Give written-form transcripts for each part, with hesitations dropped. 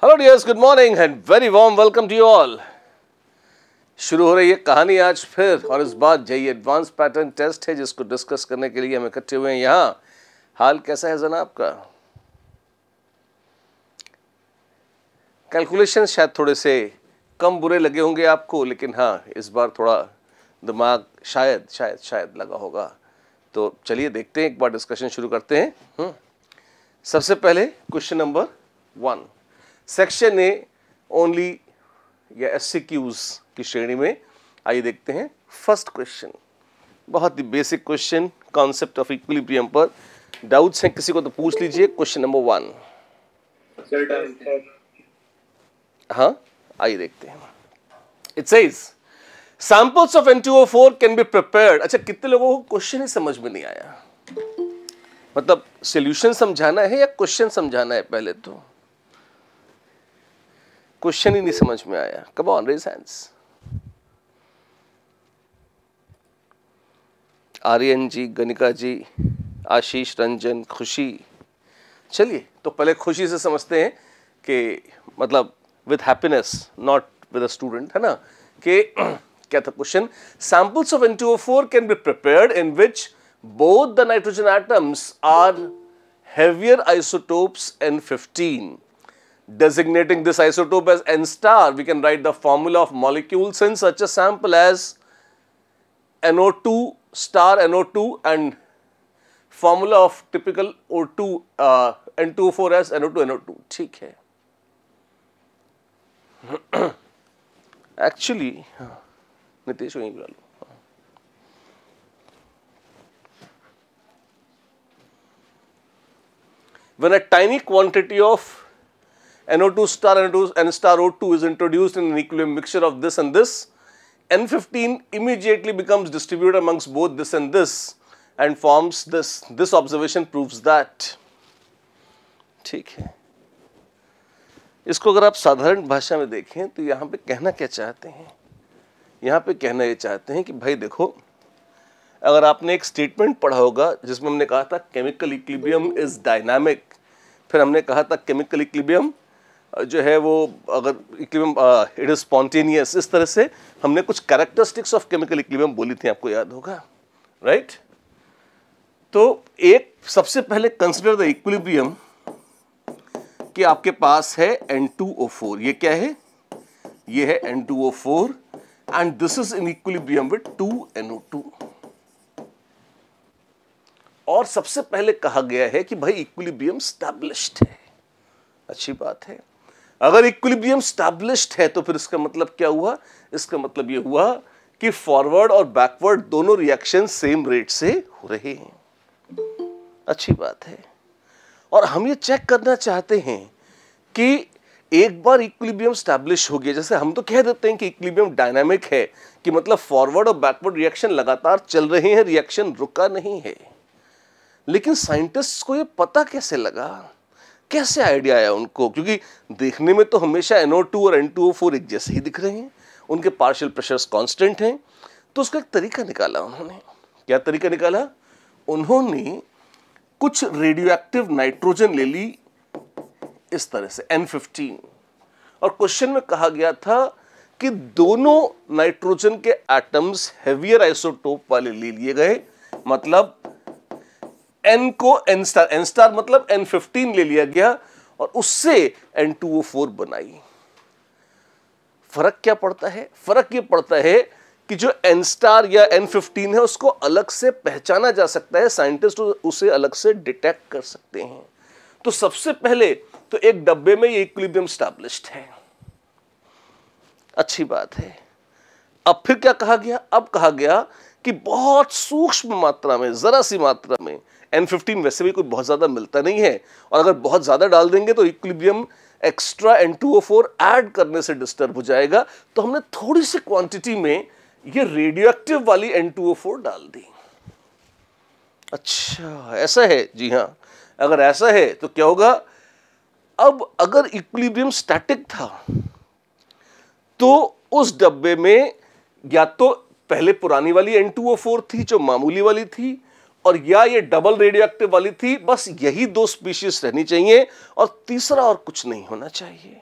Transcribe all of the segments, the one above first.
Hello dears, good morning and very warm welcome to you all. शुरू हो रही है कहानी आज फिर, और इस बार जेईई एडवांस पैटर्न टेस्ट है जिसको डिस्कस करने के लिए हम इकट्ठे हुए हैं यहाँ। हाल कैसा है जनाब का? कैलकुलेशन शायद थोड़े से कम बुरे लगे होंगे आपको, लेकिन हाँ इस बार थोड़ा दिमाग शायद शायद शायद लगा होगा। तो चलिए देखते हैं, एक बार डिस्कशन शुरू करते हैं। सबसे पहले question number 1, section A only या एससीक्यूज की श्रेणी में। आइए देखते हैं फर्स्ट क्वेश्चन, बहुत ही basic question, concept of equilibrium पर। डाउट्स हैं किसी को तो पूछ लीजिए। क्वेश्चन नंबर 1, हाँ आइए देखते हैं। It says samples of N2O4 can be prepared. अच्छा, कितने लोगों को क्वेश्चन ही समझ में नहीं आया? मतलब सॉल्यूशन समझाना है या क्वेश्चन समझाना है? पहले तो क्वेश्चन ही नहीं समझ में आया। Come on, raise hands. Aryan ji, Ganika ji, Ashish, Ranjan, Khushi. चलिए तो पहले खुशी से समझते हैं कि मतलब with happiness, not with a student, है ना। कि क्या था question? Samples of N2O4 can be prepared in which both the nitrogen atoms are heavier isotopes N15. Designating this isotope as N star, we can write the formula of molecules in such a sample as NO2 star NO2 and formula of typical O2 N2O4 as NO2 NO2. ठीक है। Actually, Nitesh वहीं बुला लो। When a tiny quantity of NO2 star N star O2 is introduced in an equilibrium mixture of this and this, N15 immediately becomes distributed amongst both this and this and forms this. This observation proves that. ठीक है। इसको अगर आप साधारण भाषा में देखें तो यहाँ पे कहना क्या चाहते हैं? यहाँ पे कहना ये चाहते हैं कि भाई देखो, अगर आपने एक स्टेटमेंट पढ़ा होगा जिसमें हमने कहा था केमिकल इक्विलिब्रियम इज डायनामिक, फिर हमने कहा था केमिकल इक्विलिब्रियम जो है वो अगर इक्विलिब्रियम इट इज स्पॉन्टेनियस, इस तरह से हमने कुछ कैरेक्टरिस्टिक्स ऑफ केमिकल इक्विलिब्रियम बोली थी, आपको याद होगा, राइट। तो एक सबसे पहले कंसिडर द इक्विलिब्रियम कि आपके पास है N2O4। ये क्या है? ये है N2O4 and this is in equilibrium with 2NO2। और सबसे पहले कहा गया है कि भाई इक्विलिब्रियम स्टैब्लिश्ड है। अच्छी बात है। अगर इक्विलिब्रियम स्टैब्लिश्ड है तो फिर इसका मतलब क्या हुआ? इसका मतलब ये हुआ कि फॉरवर्ड और बैकवर्ड दोनों रिएक्शन सेम रेट से हो रहे हैं। अच्छी बात है। और हम ये चेक करना चाहते हैं कि एक बार इक्विलिब्रियम स्टैब्लिश हो गया, जैसे हम तो कह देते हैं कि इक्विलिब्रियम डायनामिक है, कि मतलब फॉरवर्ड और बैकवर्ड रिएक्शन लगातार चल रहे हैं, रिएक्शन रुका नहीं है। लेकिन साइंटिस्ट्स को ये पता कैसे लगा? कैसे आइडिया आया उनको? क्योंकि देखने में तो हमेशा NO2 और N2O4 एक जैसे ही दिख रहे हैं, उनके पार्शियल प्रेशर्स कांस्टेंट हैं। तो उसका एक तरीका निकाला उन्होंने। क्या तरीका निकाला? उन्होंने कुछ रेडियोएक्टिव नाइट्रोजन ले ली इस तरह से N15, और क्वेश्चन में कहा गया था कि दोनों नाइट्रोजन के एटम्स हेवियर आइसोटोप वाले ले लिए गए। मतलब N को N स्टार मतलब N15 ले लिया गया और उससे N2O4 बनाई। फर्क क्या पड़ता है? फर्क ये पड़ता है कि जो N स्टार या N15 है उसको अलग से पहचाना जा सकता है, साइंटिस्ट उसे अलग से डिटेक्ट कर सकते हैं। तो सबसे पहले तो एक डब्बे में ये इक्विलिब्रियम स्टैब्लिश्ड है। अच्छी बात है। अब फिर क्या कहा गया? अब कहा गया कि बहुत सूक्ष्म मात्रा में, जरा सी मात्रा में, N15 वैसे भी कोई बहुत ज्यादा मिलता नहीं है, और अगर बहुत ज्यादा डाल देंगे तो इक्विलिब्रियम एक्स्ट्रा N2O4 ऐड करने से डिस्टर्ब हो जाएगा। तो हमने थोड़ी सी क्वांटिटी में ये रेडियोएक्टिव वाली N2O4 डाल दी। अच्छा ऐसा है? जी हाँ। अगर ऐसा है तो क्या होगा? अब अगर इक्विलिब्रियम स्टैटिक था तो उस डब्बे में या तो पहले पुरानी वाली N2O4 थी जो मामूली वाली थी, और या ये डबल रेडियोएक्टिव वाली थी। बस यही दो स्पीशीज रहनी चाहिए और तीसरा और कुछ नहीं होना चाहिए।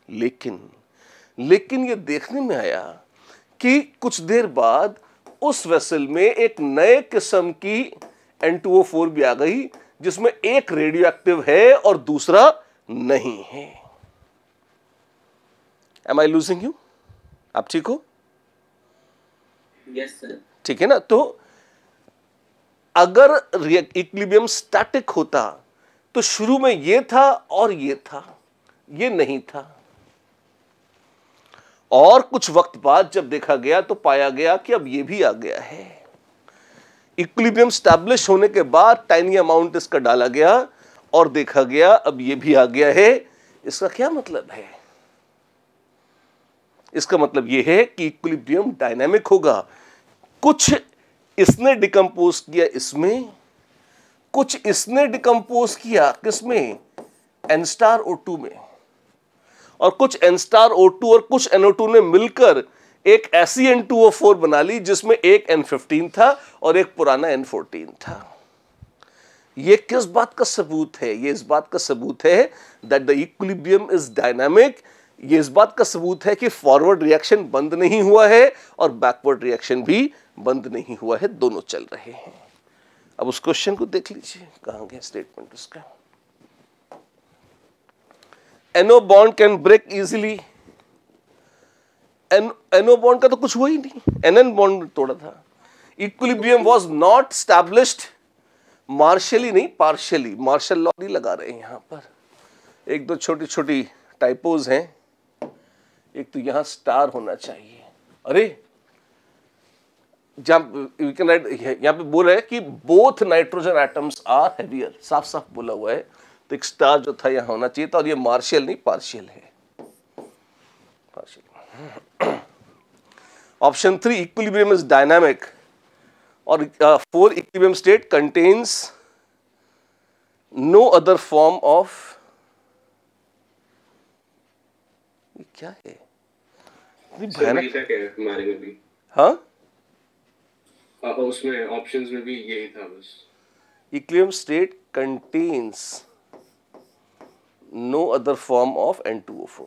लेकिन ये देखने में आया कि कुछ देर बाद उस वेसल में एक नए किस्म की N2O4 भी आ गई जिसमें एक रेडियो एक्टिव है और दूसरा नहीं है। Am I losing you? आप ठीक हो? Yes, sir. ठीक है ना? तो अगर इक्विलिब्रियम स्टैटिक होता तो शुरू में ये था और ये था, ये नहीं था, और कुछ वक्त बाद जब देखा गया तो पाया गया कि अब ये भी आ गया है। इक्विलिब्रियम स्टैब्लिश होने के बाद टाइनी अमाउंट इसका डाला गया और देखा गया अब ये भी आ गया है। इसका क्या मतलब है? इसका मतलब यह है कि इक्विलिब्रियम डायनामिक होगा। कुछ इसने डिकम्पोज किया इसमें, कुछ इसने डिकम्पोज किया किसमें? N स्टार O2 में, और कुछ N स्टार O2 और कुछ NO2 ने मिलकर एक ऐसी N2O4 बना ली जिसमें एक N15 था और एक पुराना N14 था। ये किस बात का सबूत है? ये इस बात का सबूत है that the equilibrium is dynamic. ये इस बात का सबूत है कि फॉरवर्ड रिएक्शन बंद नहीं हुआ है और बैकवर्ड रिएक्शन भी बंद नहीं हुआ है, दोनों चल रहे हैं। अब उस क्वेश्चन को देख लीजिए, कहां गया स्टेटमेंट उसका। NO bond can break easily. NO bond का तो कुछ हुआ ही नहीं, NN बॉन्ड तोड़ा था। इक्विलिब्रियम वाज नॉट स्टैब्लिश्ड, मार्शली नहीं पार्शियली, मार्शल लॉ नहीं लगा रहे हैं यहां पर। एक दो छोटी छोटी टाइपोज हैं। एक तो यहां स्टार होना चाहिए, अरे यहां पे बोल रहा है कि both nitrogen atoms are heavier, साफ साफ बोला हुआ है, तो एक स्टार जो था यहां होना चाहिए था, और ये मार्शियल नहीं पार्शियल है। ऑप्शन 3 इक्विलिब्रियम इज डायनामिक, और 4 equilibrium state contains no other form of, क्या है भयानक हमारे में भी। हाँ, उसमें ऑप्शंस में भी यही था बस। Equilibrium state contains no other form of N2O4।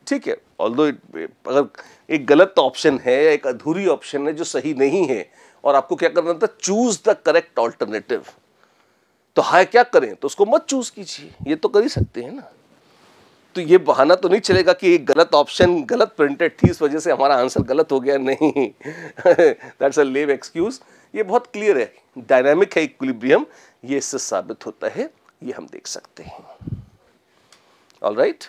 ठीक है, ऑल्दो अगर एक गलत ऑप्शन है या एक अधूरी ऑप्शन है जो सही नहीं है और आपको क्या करना था, चूज द करेक्ट ऑल्टरनेटिव, तो हाय क्या करें, तो उसको मत चूज कीजिए, ये तो कर ही सकते हैं ना। तो ये बहाना तो नहीं चलेगा कि एक गलत ऑप्शन गलत प्रिंटेड थी इस वजह से हमारा आंसर गलत हो गया, नहीं। That's a lame excuse. ये बहुत क्लियर है, डायनामिक है इक्विलिब्रियम, ये इससे साबित होता है, ये हम देख सकते हैं। ऑलराइट,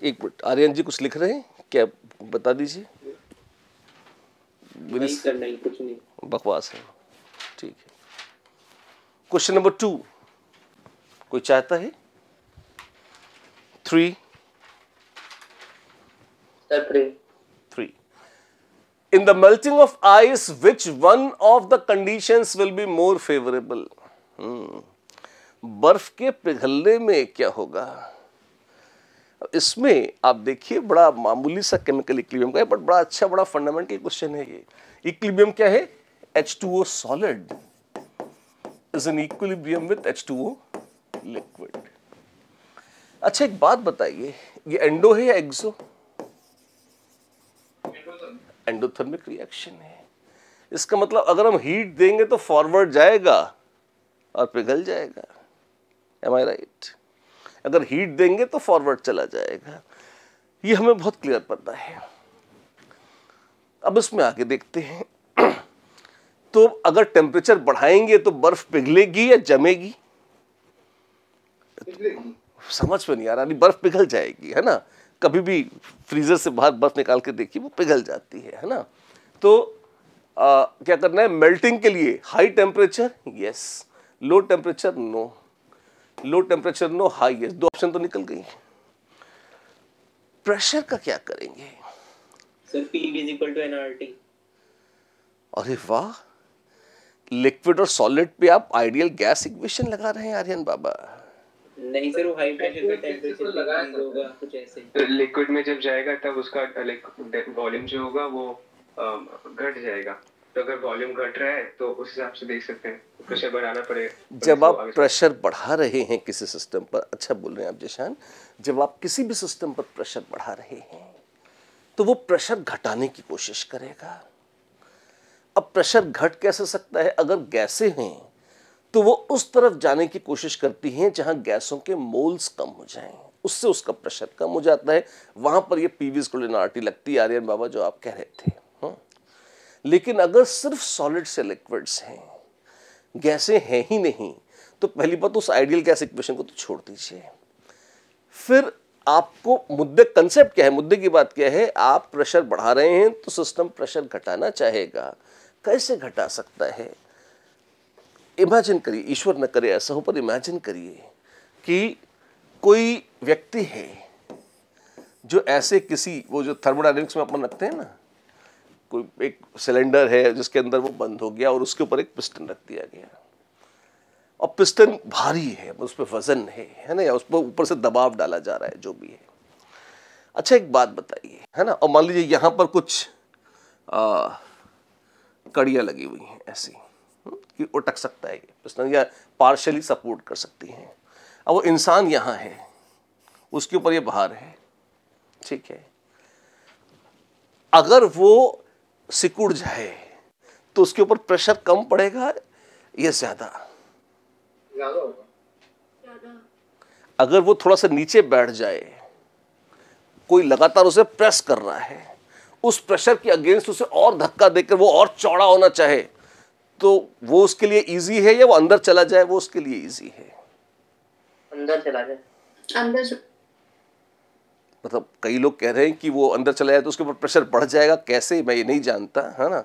एक मिनट, आर्यन जी कुछ लिख रहे हैं क्या, बता दीजिए। नहीं, कुछ नहीं, बकवास है, ठीक है। क्वेश्चन नंबर 2 कोई चाहता है? 3 In the melting of ice, which one of the conditions will be more favorable? बर्फ के पिघलने में क्या होगा? इसमें आप देखिए बड़ा मामूली सा केमिकल इक्विलिब्रियम का है, बट बड़ा अच्छा, बड़ा फंडामेंटल क्वेश्चन है ये। इक्विलिब्रियम क्या है? H2O solid is in equilibrium with H2O liquid। अच्छा एक बात बताइए, ये एंडो है या एक्सो? एंडोथर्मिक रिएक्शन है। इसका मतलब अगर हम हीट देंगे तो फॉरवर्ड जाएगा और पिघल जाएगा। Am I right? अगर हीट देंगे तो फॉरवर्ड चला जाएगा, ये हमें बहुत क्लियर पता है। अब इसमें आगे देखते हैं। तो अगर टेम्परेचर बढ़ाएंगे तो बर्फ पिघलेगी या जमेगी? समझ में नहीं आ रहा, नहीं बर्फ पिघल जाएगी, है ना। कभी भी फ्रीजर से बाहर बर्फ निकाल के देखिए, वो पिघल जाती है ना। तो क्या करना है मेल्टिंग के लिए? High temperature yes, low temperature no, low temperature no, high yes, दो ऑप्शन तो निकल गई। प्रेशर का क्या करेंगे? Sir P = nRT। अरे वाह, लिक्विड और सॉलिड पे आप आइडियल गैस इक्वेशन लगा रहे हैं आर्यन बाबा। नहीं सर, वो हाई प्रेशर पे टेम्परेचर इंक्रीज होगा कुछ ऐसे। लिक्विड में जब जाएगा तब उसका वॉल्यूम जो होगा वो घट जाएगा। तो अगर वॉल्यूम घट रहा है तो उस हिसाब से देख सकते हैं प्रेशर बढ़ाना पड़ेगा। जब आप प्रेशर बढ़ा रहे हैं किसी सिस्टम पर, अच्छा बोल रहे हैं आप जिशान, जब आप किसी भी सिस्टम पर प्रेशर बढ़ा रहे हैं तो वो प्रेशर घटाने की कोशिश करेगा। अब प्रेशर घट कैसे सकता है? अगर गैसें हैं तो वो उस तरफ जाने की कोशिश करती हैं जहां गैसों के मोल्स कम हो जाएं, उससे उसका प्रेशर कम हो जाता है। वहां पर ये PV/RT लगती है, आर्यन बाबा जो आप कह रहे थे। लेकिन अगर सिर्फ सॉलिड से लिक्विड्स हैं, गैसें हैं ही नहीं, तो पहली बात उस आइडियल गैस इक्वेशन को तो छोड़ दीजिए। फिर आपको मुद्दे, कंसेप्ट क्या है, मुद्दे की बात क्या है? आप प्रेशर बढ़ा रहे हैं तो सिस्टम प्रेशर घटाना चाहेगा। कैसे घटा सकता है? इमेजिन करिए, ईश्वर न करे ऐसा हो, पर इमेजिन करिए कि कोई व्यक्ति है जो ऐसे किसी, वो जो थर्मोडायनेमिक्स में अपन रखते हैं ना, कोई एक सिलेंडर है जिसके अंदर वो बंद हो गया और उसके ऊपर एक पिस्टन रख दिया गया और पिस्टन भारी है, उस पर वजन है ना, या उस पर ऊपर से दबाव डाला जा रहा है, जो भी है। अच्छा एक बात बताइए, है ना, और मान लीजिए यहाँ पर कुछ कड़ियाँ लगी हुई हैं ऐसी कि उटक सकता है ये पिस्टन, या पार्शली सपोर्ट कर सकती हैं। अब वो इंसान यहाँ है, उसके ऊपर ये भार है, ठीक है। अगर वो सिकुड़ जाए तो उसके ऊपर प्रेशर कम पड़ेगा या ज्यादा? अगर वो थोड़ा सा नीचे बैठ जाए, कोई लगातार उसे प्रेस कर रहा है, उस प्रेशर के अगेंस्ट उसे और धक्का देकर वो और चौड़ा होना चाहे, तो वो उसके लिए इजी है, या वो अंदर चला जाए वो उसके लिए इजी है? अंदर चला जाए। अंदर, मतलब कई लोग कह रहे हैं कि वो अंदर चला जाए तो उसके ऊपर प्रेशर बढ़ जाएगा। कैसे, मैं ये नहीं जानता, है ना,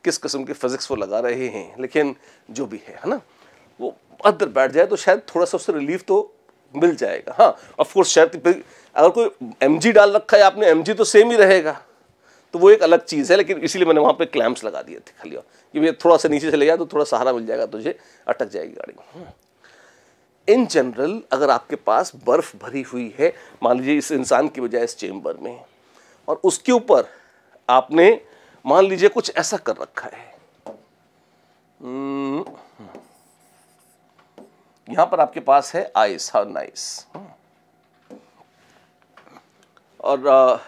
किस किस्म के फिजिक्स वो लगा रहे हैं, लेकिन जो भी है ना, वो अंदर बैठ जाए तो शायद थोड़ा सा उससे रिलीफ तो मिल जाएगा। हाँ ऑफ कोर्स, शायद अगर कोई mg डाल रखा है आपने, mg तो सेम ही रहेगा, तो वो एक अलग चीज़ है। लेकिन इसीलिए मैंने वहाँ पे क्लैम्प्स लगा दिए थे खाली, कि भैया थोड़ा सा नीचे चले गया तो थोड़ा सहारा मिल जाएगा, तुझे अटक जाएगी गाड़ी। इन जनरल अगर आपके पास बर्फ भरी हुई है, मान लीजिए इस इंसान की बजाय इस चेम्बर में, और उसके ऊपर आपने मान लीजिए कुछ ऐसा कर रखा है, यहां पर आपके पास है आइस, हाउ नाइस, और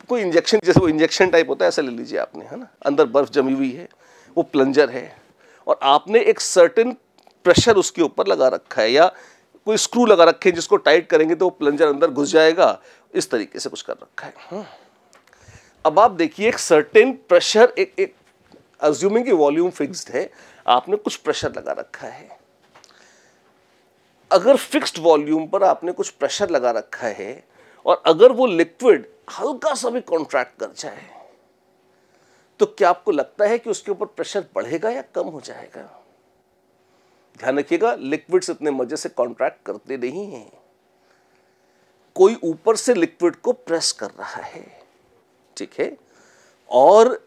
कोई इंजेक्शन, जैसे वो इंजेक्शन टाइप होता है ऐसा ले लीजिए आपने, है ना, अंदर बर्फ जमी हुई है, वो प्लंजर है और आपने एक सर्टेन प्रेशर उसके ऊपर लगा रखा है, या कोई स्क्रू लगा रखे हैं जिसको टाइट करेंगे तो वो प्लंजर अंदर घुस जाएगा, इस तरीके से कुछ कर रखा है। अब आप देखिए एक सर्टेन प्रेशर, एक अज्यूमिंग की वॉल्यूम फिक्स्ड है, आपने कुछ प्रेशर लगा रखा है। अगर फिक्स्ड वॉल्यूम पर आपने कुछ प्रेशर लगा रखा है और अगर वो लिक्विड हल्का सा भी कॉन्ट्रैक्ट कर जाए, तो क्या आपको लगता है कि उसके ऊपर प्रेशर बढ़ेगा या कम हो जाएगा? ध्यान रखिएगा, लिक्विड्स इतने मजे से कॉन्ट्रैक्ट करते नहीं हैं, कोई ऊपर से लिक्विड को प्रेस कर रहा है, ठीक है, और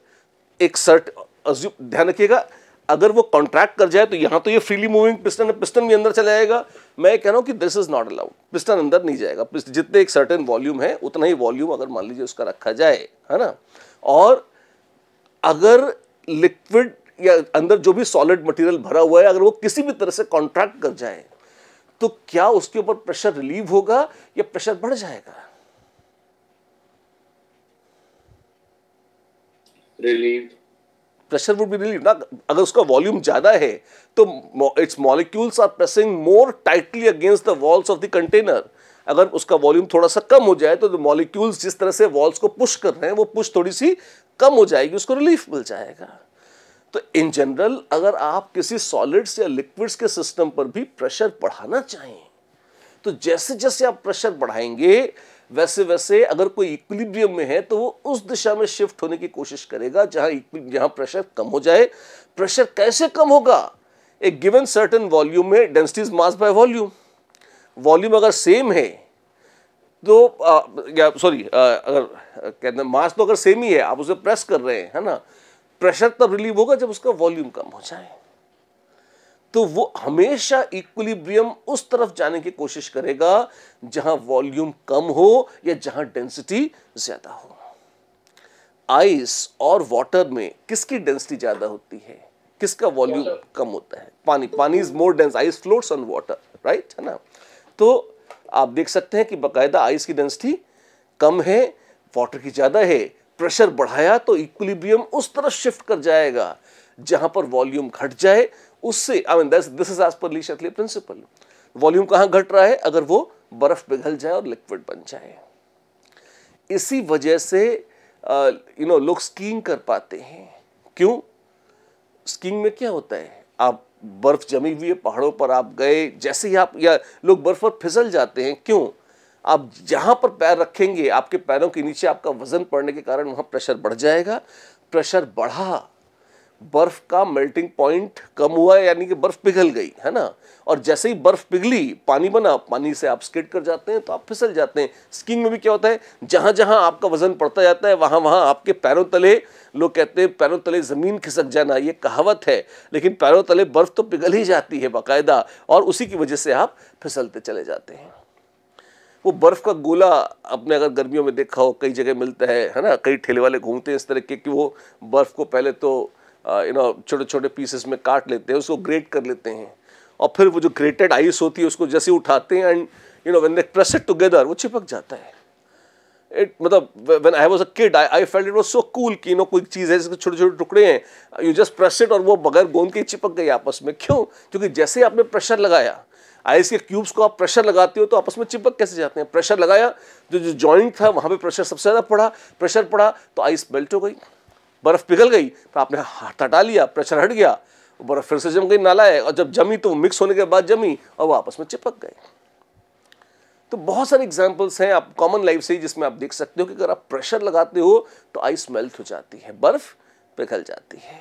एक ध्यान रखिएगा, अगर वो कॉन्ट्रैक्ट कर जाए तो यहां तो ये फ्रीली मूविंग पिस्टन है, पिस्टन भी अंदर चला जाएगा। मैं कह रहा हूं कि this is not allowed, piston अंदर नहीं जाएगा, जितने एक सर्टेन वॉल्यूम है उतना ही वॉल्यूम अगर मान लीजिए उसका रखा जाए, है ना, और अगर लिक्विड या अंदर जो भी सॉलिड मटेरियल भरा हुआ है अगर वो किसी भी तरह से कॉन्ट्रैक्ट कर जाए तो क्या उसके ऊपर प्रेशर रिलीव होगा या प्रेशर बढ़ जाएगा? Relieve, pressure would be relieve ना। अगर उसका वॉल्यूम ज्यादा है तो it's molecules are pressing more tightly against the walls of the container. अगर उसका वॉल्यूम थोड़ा सा कम हो जाए तो मॉलिक्यूल्स जिस तरह से वॉल्स को पुश कर रहे हैं वो पुश थोड़ी सी कम हो जाएगी, उसको रिलीफ मिल जाएगा। तो इन जनरल अगर आप किसी सॉलिड्स या लिक्विड्स के सिस्टम पर भी प्रेशर बढ़ाना चाहें तो जैसे जैसे आप प्रेशर बढ़ाएंगे वैसे वैसे अगर कोई इक्विलिब्रियम में है तो वो उस दिशा में शिफ्ट होने की कोशिश करेगा जहां प्रेशर कम हो जाए। प्रेशर कैसे कम होगा? एक गिवन सर्टेन वॉल्यूम में density is mass by volume. Volume अगर सेम है तो अगर कहते हैं मास तो अगर सेम ही है, आप उसे प्रेस कर रहे हैं, है ना, प्रेशर तब रिलीव होगा जब उसका वॉल्यूम कम हो जाए। तो वो हमेशा इक्विलिब्रियम उस तरफ जाने की कोशिश करेगा जहां वॉल्यूम कम हो या जहां डेंसिटी ज्यादा हो। आइस और वाटर में किसकी डेंसिटी ज्यादा होती है, किसका वॉल्यूम कम होता है? पानी। पानी is more dense, ice floats on water, right, है ना। तो आप देख सकते हैं कि बाकायदा आइस की डेंसिटी कम है, वाटर की ज्यादा है। प्रेशर बढ़ाया तो इक्विलिब्रियम उस तरफ शिफ्ट कर जाएगा जहां पर वॉल्यूम घट जाए, उससे I mean this is as per Le शैटले principal. Volume कहां घट रहा है? अगर वो बर्फ पिघल जाए और लिक्विड बन जाए। इसी वजह से लोग स्कीइंग कर पाते हैं। क्यों? स्कीइंग में क्या होता है, आप बर्फ जमी हुई है पहाड़ों पर, आप गए, जैसे ही आप या लोग बर्फ पर फिसल जाते हैं। क्यों? आप जहां पर पैर रखेंगे आपके पैरों के नीचे आपका वजन पड़ने के कारण वहां प्रेशर बढ़ जाएगा। प्रेशर बढ़ा, बर्फ का मेल्टिंग पॉइंट कम हुआ, यानी कि बर्फ पिघल गई, है ना। और जैसे ही बर्फ पिघली पानी बना, पानी से आप स्किड कर जाते हैं तो आप फिसल जाते हैं। स्कीइंग में भी क्या होता है, जहां जहां आपका वजन पड़ता जाता है वहां वहां आपके पैरों तले, लोग कहते हैं पैरों तले जमीन खिसक जाना, ये कहावत है, लेकिन पैरों तले बर्फ तो पिघल ही जाती है बाकायदा, और उसी की वजह से आप फिसलते चले जाते हैं। वो बर्फ का गोला आपने अगर गर्मियों में देखा हो, कई जगह मिलता है ना, कई ठेले वाले घूमते हैं इस तरह के कि वो बर्फ को पहले तो छोटे छोटे पीसेस में काट लेते हैं, उसको ग्रेट कर लेते हैं, और फिर वो जो ग्रेटेड आइस होती है उसको जैसे उठाते हैं and when they press it together वो चिपक जाता है। मतलब when I was a kid I felt it was so cool कि कोई चीज़ है जिसके छोटे छोटे टुकड़े हैं, यू जस्ट प्रेस इट और वो बगैर गोंद के चिपक गई आपस में। क्यों? क्योंकि जैसे आपने प्रेशर लगाया, आइस के क्यूब्स को आप प्रेशर लगाते हो तो आपस में चिपक कैसे जाते हैं? प्रेशर लगाया, जो जॉइंट था वहाँ पे प्रेशर सबसे ज़्यादा पड़ा, प्रेशर पड़ा तो आइस मेल्ट हो गई, बर्फ पिघल गई, तो आपने हाथ हटा लिया, प्रेशर हट गया, बर्फ फिर से जम गई, नाला है, और जब जमी तो मिक्स होने के बाद जमी और वो आपस में चिपक गए। तो बहुत सारे एग्जांपल्स हैं आप कॉमन लाइफ से जिसमें आप देख सकते हो कि अगर आप प्रेशर लगाते हो तो आइस मेल्ट हो जाती है, बर्फ पिघल जाती है।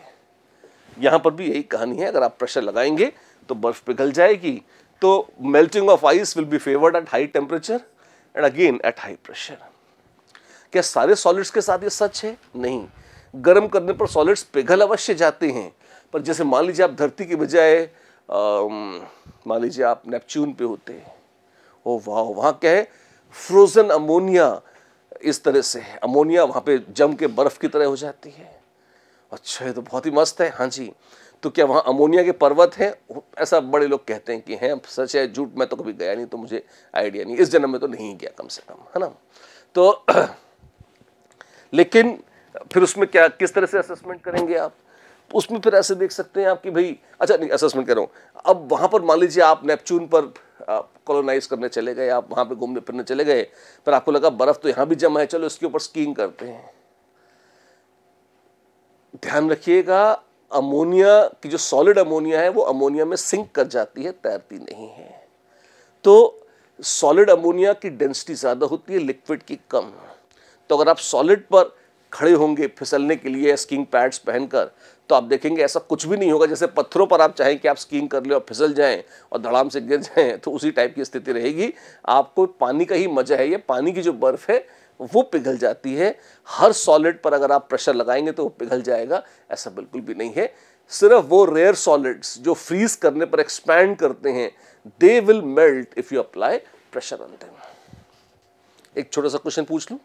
यहां पर भी यही कहानी है, अगर आप प्रेशर लगाएंगे तो बर्फ पिघल जाएगी। तो melting of ice will be favoured at high temperature and again at high pressure. क्या सारे सॉलिड्स के साथ ये सच है? नहीं। गर्म करने पर सॉलिड्स पिघल अवश्य जाते हैं, पर जैसे मान लीजिए आप धरती की बजाय मान लीजिए आप नेपच्यून पे होते हैं, ओ वाह, वहाँ क्या है, फ्रोजन अमोनिया, इस तरह से अमोनिया वहाँ पे जम के बर्फ की तरह हो जाती है। अच्छा, ये तो बहुत ही मस्त है। हाँ जी, तो क्या वहाँ अमोनिया के पर्वत हैं? ऐसा बड़े लोग कहते हैं कि हैं, सच है झूठ मैं तो कभी गया नहीं, तो मुझे आइडिया नहीं, इस जन्म में तो नहीं गया कम से कम, है ना। तो लेकिन फिर उसमें क्या, किस तरह से असेसमेंट करेंगे आप? उसमें फिर ऐसे देख सकते हैं आप कि भाई, अच्छा नहीं असेसमेंट कर रहा हूँ, अब वहाँ पर मान लीजिए आप नेपच्यून पर कॉलोनाइज करने चले गए, आप वहाँ पे घूमने फिरने चले गए, पर आपको लगा बर्फ तो यहाँ भी जमा है, चलो इसके ऊपर स्कीइंग करते हैं। ध्यान रखिएगा, अमोनिया की जो सॉलिड अमोनिया है वो अमोनिया में सिंक कर जाती है, तैरती नहीं है। तो सॉलिड अमोनिया की डेंसिटी ज़्यादा होती है, लिक्विड की कम। तो अगर आप सॉलिड पर खड़े होंगे फिसलने के लिए स्कीइंग पैड्स पहनकर, तो आप देखेंगे ऐसा कुछ भी नहीं होगा जैसे पत्थरों पर आप चाहें कि आप स्कीइंग कर ले और फिसल जाएं और धड़ाम से गिर जाएं, तो उसी टाइप की स्थिति रहेगी। आपको पानी का ही मजा है, ये पानी की जो बर्फ़ है वो पिघल जाती है। हर सॉलिड पर अगर आप प्रेशर लगाएंगे तो वो पिघल जाएगा, ऐसा बिल्कुल भी नहीं है। सिर्फ वो रेयर सॉलिड्स जो फ्रीज करने पर एक्सपैंड करते हैं, they will melt if you apply pressure on them. एक छोटा सा क्वेश्चन पूछ लूं,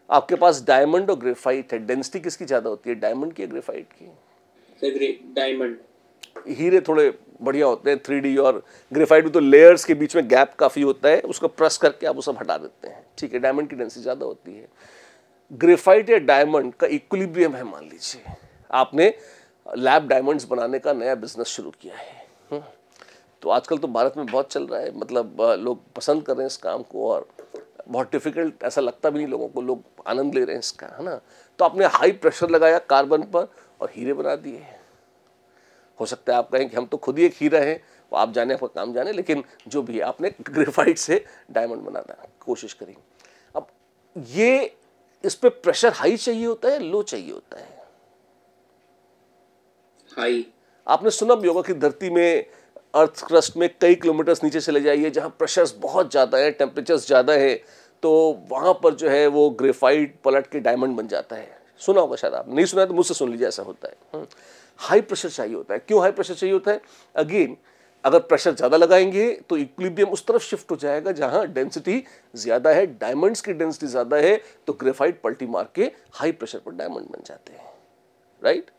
आपके पास डायमंड और ग्रेफाइट है, डेंसिटी किसकी ज्यादा होती है, डायमंड की या ग्रेफाइट की? डायमंड। हीरे थोड़े बढ़िया होते हैं 3D, और ग्रेफाइट में तो लेयर्स के बीच में गैप काफी होता है, उसको प्रेस करके आप वो सब हटा देते हैं, ठीक है। डायमंड की डेंसिटी ज्यादा होती है। ग्रेफाइट या डायमंड का इक्विलिब्रियम है, मान लीजिए आपने लैब डायमंड्स बनाने का नया बिजनेस शुरू किया है, तो आजकल तो भारत में बहुत चल रहा है, मतलब लोग पसंद कर रहे हैं इस काम को, और बहुत डिफिकल्ट ऐसा लगता भी नहीं लोगों को, लोग आनंद ले रहे हैं इसका, है ना। तो आपने हाई प्रेशर लगाया कार्बन पर और हीरे बना दिए। हो सकता है आप कहें कि हम तो खुद ही एक हीरा है, वो आप जाने, आपका काम जाने, लेकिन जो भी आपने ग्रेफाइट से डायमंड बनाना कोशिश करी। अब ये इस पे प्रेशर हाई चाहिए होता है, लो चाहिए होता है? हाई। आपने सुना भी होगा कि धरती में, अर्थ क्रस्ट में कई किलोमीटर्स नीचे चले जाइए जहाँ प्रेशर्स बहुत ज़्यादा है, टेम्परेचर्स ज़्यादा है, तो वहाँ पर जो है वो ग्रेफाइट पलट के डायमंड बन जाता है। सुना होगा शायद, आप नहीं सुना है तो मुझसे सुन लीजिए, ऐसा होता है। हाई प्रेशर चाहिए होता है। क्यों हाई प्रेशर चाहिए होता है? अगेन, अगर प्रेशर ज़्यादा लगाएंगे तो इक्विलिब्रियम उस तरफ शिफ्ट हो जाएगा जहां डेंसिटी ज़्यादा है, डायमंड्स की डेंसिटी ज़्यादा है, तो ग्रेफाइट पलटी मार के हाई प्रेशर पर डायमंड बन जाते हैं, राइट।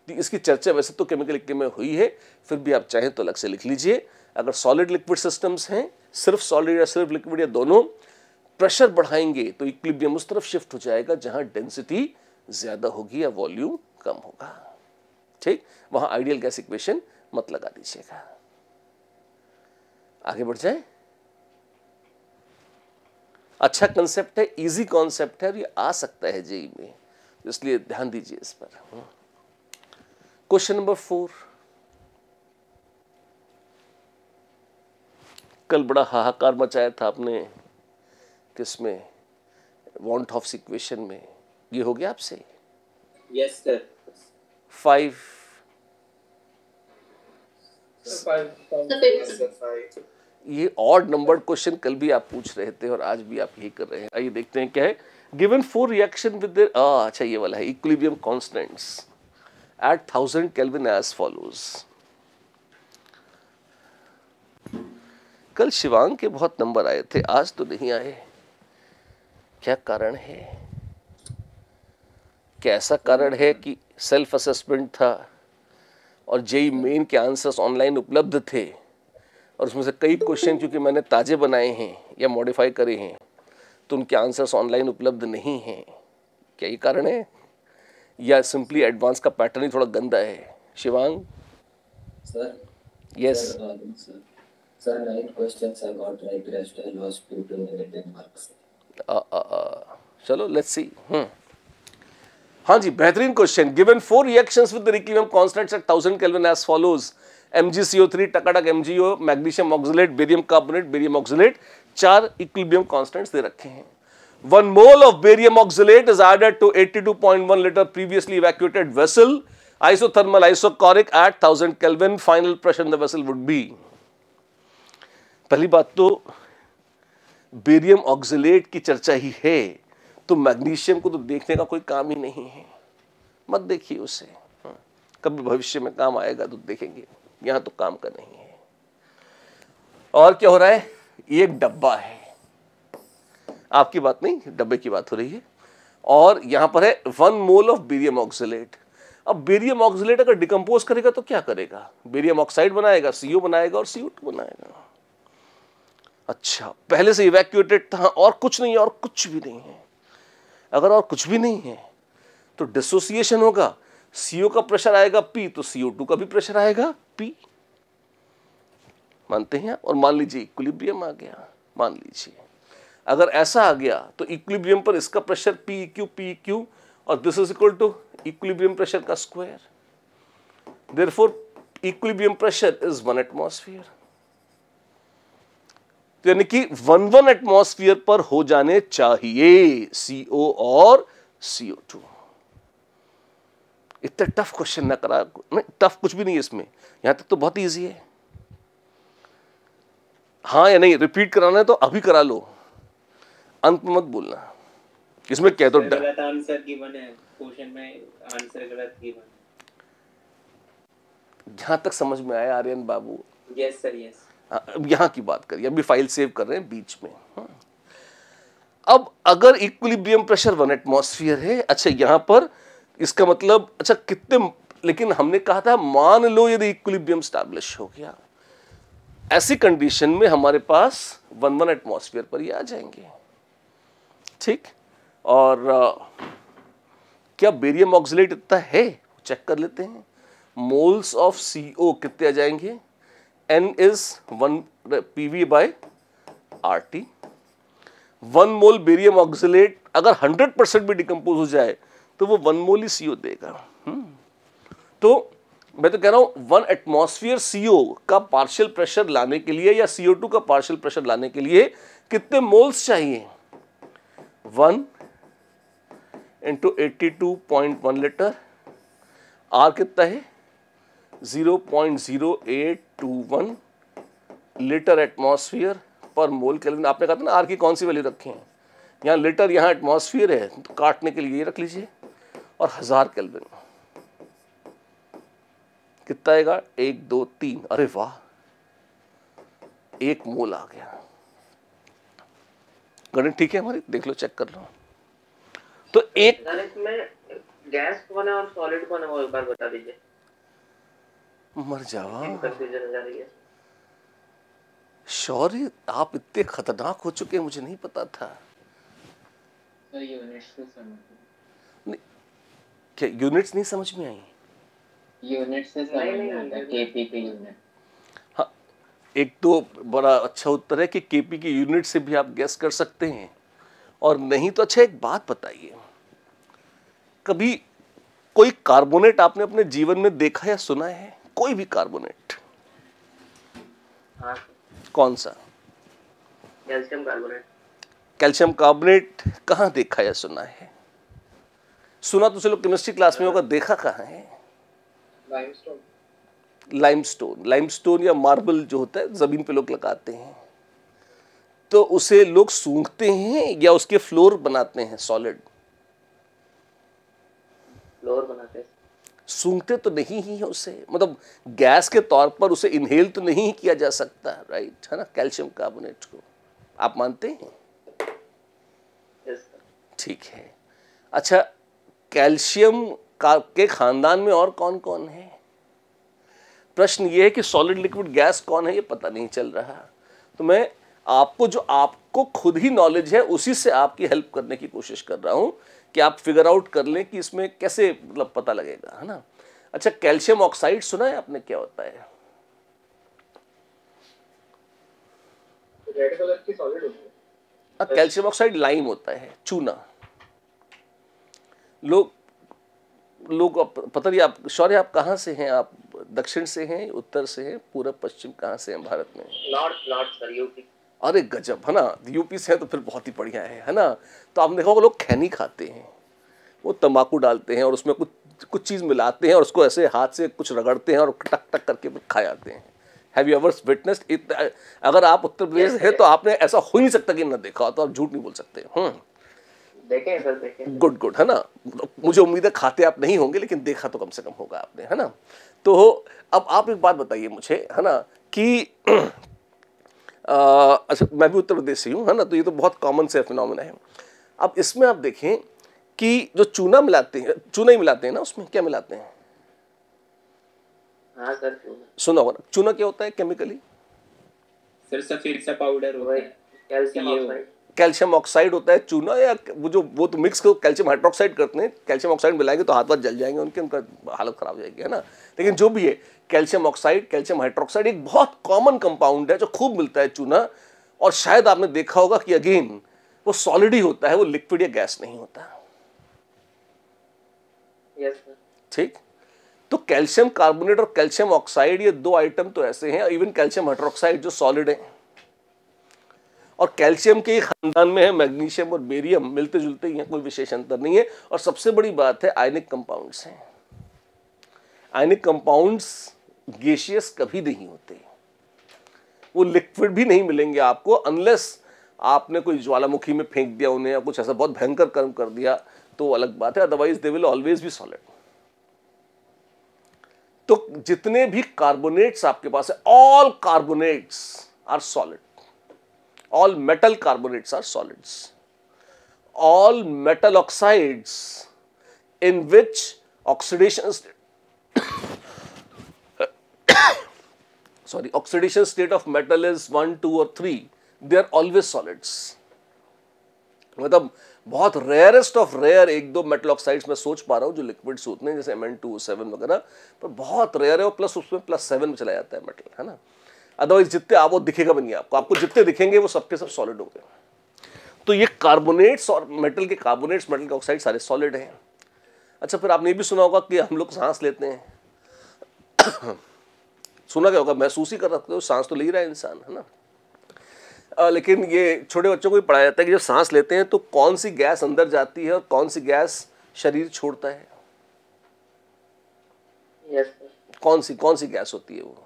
इसकी चर्चा वैसे तो केमिकल इक्विलिब्रियम में हुई है, फिर भी आप चाहें तो अलग से लिख लीजिए। अगर सॉलिड लिक्विड सिस्टम्स हैं, सिर्फ सॉलिड या सिर्फ लिक्विड या दोनों, प्रेशर बढ़ाएंगे तो इक्विलिब्रियम उस तरफ शिफ्ट हो जाएगा जहां डेंसिटी ज़्यादा होगी या वॉल्यूम कम होगा, ठीक। वहां आइडियल गैस इक्वेशन मत लगा दीजिएगा। आगे बढ़ जाए। अच्छा कंसेप्ट है, इजी कॉन्सेप्ट है और ये आ सकता है जेई में, इसलिए ध्यान दीजिए इस पर। क्वेश्चन नंबर 4, कल बड़ा हाहाकार मचाया था आपने किसमें, वॉन टॉफ्स इक्वेशन में। ये हो गया आपसे? Yes sir. 5 ये ऑड नंबर्ड क्वेश्चन कल भी आप पूछ रहे थे और आज भी आप यही कर रहे हैं। आइए देखते हैं क्या है। गिवन 4 रिएक्शन विद देयर, अच्छा ये वाला है, equilibrium constants at 1000 kelvin as follows. कल शिवांग के बहुत नंबर आए थे, आज तो नहीं आए, क्या कारण है? क्या ऐसा कारण है कि सेल्फ असेसमेंट था और जेई मेन के आंसर्स ऑनलाइन उपलब्ध थे और उसमें से कई क्वेश्चन क्योंकि मैंने ताजे बनाए हैं या मॉडिफाई करे हैं तो उनके आंसर्स ऑनलाइन उपलब्ध नहीं हैं? क्या ये कारण है या सिंपली एडवांस का पैटर्न ही थोड़ा गंदा है? Shivang sir. Yes sir 9 questions I got right, rest I lost due to negative marks. चलो लेट्स सी। हाँ जी, बेहतरीन question. Given 4 reactions with the equilibrium constants at 1000 kelvin as follows. MgCO3 टकाटक MgO, magnesium oxalate, barium carbonate, barium oxalate, 4 equilibrium constants दे रखे हैं। 1 mole of barium oxalate is added to 82.1 liter previously evacuated vessel. Isothermal isochoric at 1000 Kelvin. Final pressure in the vessel would be. पहली बात तो barium oxalate की चर्चा ही है तो मैग्नीशियम को तो देखने का कोई काम ही नहीं है, मत देखिए उसे। कभी भविष्य में काम आएगा तो देखेंगे, यहां तो काम का नहीं है। और क्या हो रहा है? ये एक डब्बा है, आपकी बात नहीं, डब्बे की बात हो रही है। और यहां पर है 1 मोल ऑफ बेरियम ऑक्सलेट। अब बेरियम ऑक्सलेट अगर डिकम्पोज करेगा तो क्या करेगा? बेरियम ऑक्साइड बनाएगा, CO बनाएगा और CO2 बनाएगा। अच्छा, पहले से इवैक्यूएटेड था और कुछ नहीं है, और कुछ भी नहीं है। अगर और कुछ भी नहीं है तो डिसोसिएशन होगा, CO का प्रेशर आएगा P तो CO2 का भी प्रेशर आएगा P। मानते हैं? और मान लीजिए इक्विलिब्रियम आ गया, मान लीजिए अगर ऐसा आ गया तो इक्विलिब्रियम पर इसका प्रेशर PEQ और this is equal to equilibrium pressure का square. Therefore equilibrium pressure is 1 atmosphere. तो यानी कि 1 एटमॉस्फेयर पर हो जाने चाहिए CO और CO2। इतना टफ क्वेश्चन ना करा, नहीं टफ कुछ भी नहीं है इसमें, यहां तक तो बहुत इजी है। हाँ या नहीं रिपीट कराना है तो अभी करा लो, अंत में मत बोलना। इसमें कह दो गलत आंसर गिवन है क्वेश्चन में, आंसर गलत गिवन। जहां तक समझ में आया आर्यन बाबू। Yes sir, yes. अब यहां की बात करिए, अभी फाइल सेव कर रहे हैं बीच में। अब अगर इक्विलिब्रियम प्रेशर 1 एटमॉस्फेयर है, अच्छा यहां पर इसका मतलब अच्छा कितने, लेकिन हमने कहा था मान लो यदि इक्विलिब्रियम स्टैब्लिश हो गया, ऐसी कंडीशन में हमारे पास 1 एटमॉस्फेयर पर ही आ जाएंगे, ठीक। और क्या बेरियम ऑक्सलेट इतना है, चेक कर लेते हैं। मोल्स ऑफ CO कितने आ जाएंगे? N is 1 PV/RT। 1 mole barium oxalate अगर 100% भी डिकम्पोज हो जाए तो वो 1 मोल ही CO देगा। तो मैं तो कह रहा हूं 1 एटमॉस्फेयर CO का पार्शियल प्रेशर लाने के लिए या CO2 का पार्शियल प्रेशर लाने के लिए कितने मोल्स चाहिए? 1 × 82.1 लीटर। R कितना है? 0.0821 लीटर एटमॉस्फेयर पर मोल केल्विन। आपने कहा था ना आर की कौन सी वैल्यू रखे हैं, यहाँ लीटर यहाँ एटमॉस्फेयर है तो काटने के लिए ये रख लीजिए, और 1000 केल्विन। कितना आएगा? 1 2 3, अरे वाह 1 मोल आ गया। गणित ठीक है हमारी, देख लो, चेक कर लो। तो एक गणित में गैस कौन है और सॉलिड कौन है वो एक बार बता दीजिए, मर जावा। कंफ्यूजन हो जा रही है। शौर्य आप इतने खतरनाक हो चुके हैं, मुझे नहीं पता था। सर यूनिट्स से समझ क्या यूनिट्स नहीं समझ में आई? यूनिट से समझ में आता है, केपी पे यूनिट। हाँ, एक तो बड़ा अच्छा उत्तर है कि केपी की यूनिट से भी आप गैस कर सकते हैं, और नहीं तो अच्छा एक बात बताइए, कभी कोई कार्बोनेट आपने अपने जीवन में देखा या सुना है? कोई भी कार्बोनेट? हाँ, कौन सा? Calcium carbonate. कैल्शियम कार्बोनेट कहाँ देखा या सुना है? सुना तो चलो केमिस्ट्री क्लास में होगा, देखा कहाँ है? लाइमस्टोन। लाइमस्टोन या मार्बल जो होता है जमीन पे लोग लगाते हैं, तो उसे लोग सूंघते हैं या उसके फ्लोर बनाते हैं सॉलिड? फ्लोर बनाते हैं। सूंघते तो नहीं ही है उसे, मतलब गैस के तौर पर उसे इनहेल तो नहीं किया जा सकता, राइट है ना, कैल्शियम कार्बोनेट को। आप मानते हैं? Yes sir. ठीक है। अच्छा, कैल्शियम का के खानदान में और कौन कौन है? प्रश्न ये है कि सॉलिड लिक्विड गैस कौन है ये पता नहीं चल रहा, तो मैं आपको जो आपको खुद ही नॉलेज है उसी से आपकी हेल्प करने की कोशिश कर रहा हूं कि आप फिगर आउट कर लें कि इसमें कैसे मतलब पता लगेगा, है ना। अच्छा, कैल्शियम ऑक्साइड सुना है आपने, क्या होता है? रेड कलर की सॉलिड होती है। कैल्शियम ऑक्साइड लाइम होता है, चूना। लोग पता नहीं, आप शौर्य आप कहाँ से हैं? आप दक्षिण से हैं, उत्तर से हैं, पूर्व पश्चिम, कहाँ से हैं भारत में? North sir, UP. अरे गजब, है ना, यूपी से है तो फिर बहुत ही बढ़िया है ना। तो आपने देखा होगा लोग खैनी खाते हैं, वो तंबाकू डालते हैं और उसमें कुछ चीज़ मिलाते हैं और उसको ऐसे हाथ से कुछ रगड़ते हैं और टक टक करके फिर खा जाते हैं। Have you ever witnessed? अगर आप उत्तर प्रदेश है तो आपने ऐसा हो ही नहीं सकता कि ना देखा हो, तो आप झूठ नहीं बोल सकते। देखें सर, देखें। गुड, है ना। मुझे उम्मीद है खाते आप नहीं होंगे, लेकिन देखा तो कम से कम होगा आपने, है ना। तो अब आप एक बात बताइए मुझे, है ना, कि अच्छा मैं भी उत्तर प्रदेश से हूँ, है ना, तो ये तो बहुत कॉमन से फिनोमेना है। अब इसमें आप देखें कि जो चूना मिलाते हैं, चूना ही मिलाते हैं ना, उसमें क्या मिलाते हैं? हाँ सर, सुना होगा ना, चूना क्या होता है केमिकली? सर सफेद सा पाउडर होता है, कैल्शियम ऑक्साइड। कैल्शियम ऑक्साइड होता है चूना, या वो तो मिक्स कर कैल्शियम हाइड्रोक्साइड करते हैं। कैल्शियम ऑक्साइड मिलाएंगे तो हाथ वाथ जल जाएंगे उनका हालत खराब हो जाएगी, है ना। लेकिन जो भी है, कैल्शियम ऑक्साइड, कैल्शियम हाइड्रोक्साइड एक बहुत कॉमन कंपाउंड है जो खूब मिलता है चूना, और शायद आपने देखा होगा कि अगेन वो सॉलिड ही होता है, वो लिक्विड या गैस नहीं होता। Yes sir. ठीक, तो कैल्शियम कार्बोनेट और कैल्शियम ऑक्साइड ये दो आइटम तो ऐसे हैं, इवन कैल्शियम हाइड्रोक्साइड जो सॉलिड है, और कैल्शियम के खानदान में है मैग्नीशियम और बेरियम, मिलते जुलते ही हैं, कोई विशेष अंतर नहीं है। और सबसे बड़ी बात है आयनिक कंपाउंड्स हैं। आयनिक कंपाउंड्स गैसियस कभी नहीं होते, वो लिक्विड भी नहीं मिलेंगे आपको अनलेस आपने कोई ज्वालामुखी में फेंक दिया उन्हें या कुछ ऐसा बहुत भयंकर कर्म कर दिया, तो अलग बात है, otherwise they will always be solid. तो जितने भी कार्बोनेट्स आपके पास है, all carbonates are solid, all metal carbonates are solids, all metal oxides in which oxidation state of metal is 1, 2 or 3, they are always solids। मतलब बहुत rarest of rare एक दो मेटल ऑक्साइड्स मैं सोच पा रहा हूँ जो लिक्विड्स होते हैं, जैसे Mn2O7 वगैरह, पर बहुत रेयर है, और प्लस उसमें +7 में चला जाता है मेटल, है ना। अदरवाइज जितने आप वो दिखेगा भी नहीं आपको जितने दिखेंगे वो सबके सब सॉलिड होंगे। तो ये कार्बोनेट्स और मेटल के कार्बोनेट्स, मेटल के ऑक्साइड सारे सॉलिड हैं। अच्छा, फिर आपने ये भी सुना होगा कि हम लोग सांस लेते हैं सुना क्या होगा, महसूस ही कर सकते हो, सांस तो ले ही रहा है इंसान, है ना। लेकिन ये छोटे बच्चों को भी पढ़ाया जाता है कि जब सांस लेते हैं तो कौन सी गैस अंदर जाती है और कौन सी गैस शरीर छोड़ता है। Yes sir. कौन सी गैस होती है वो?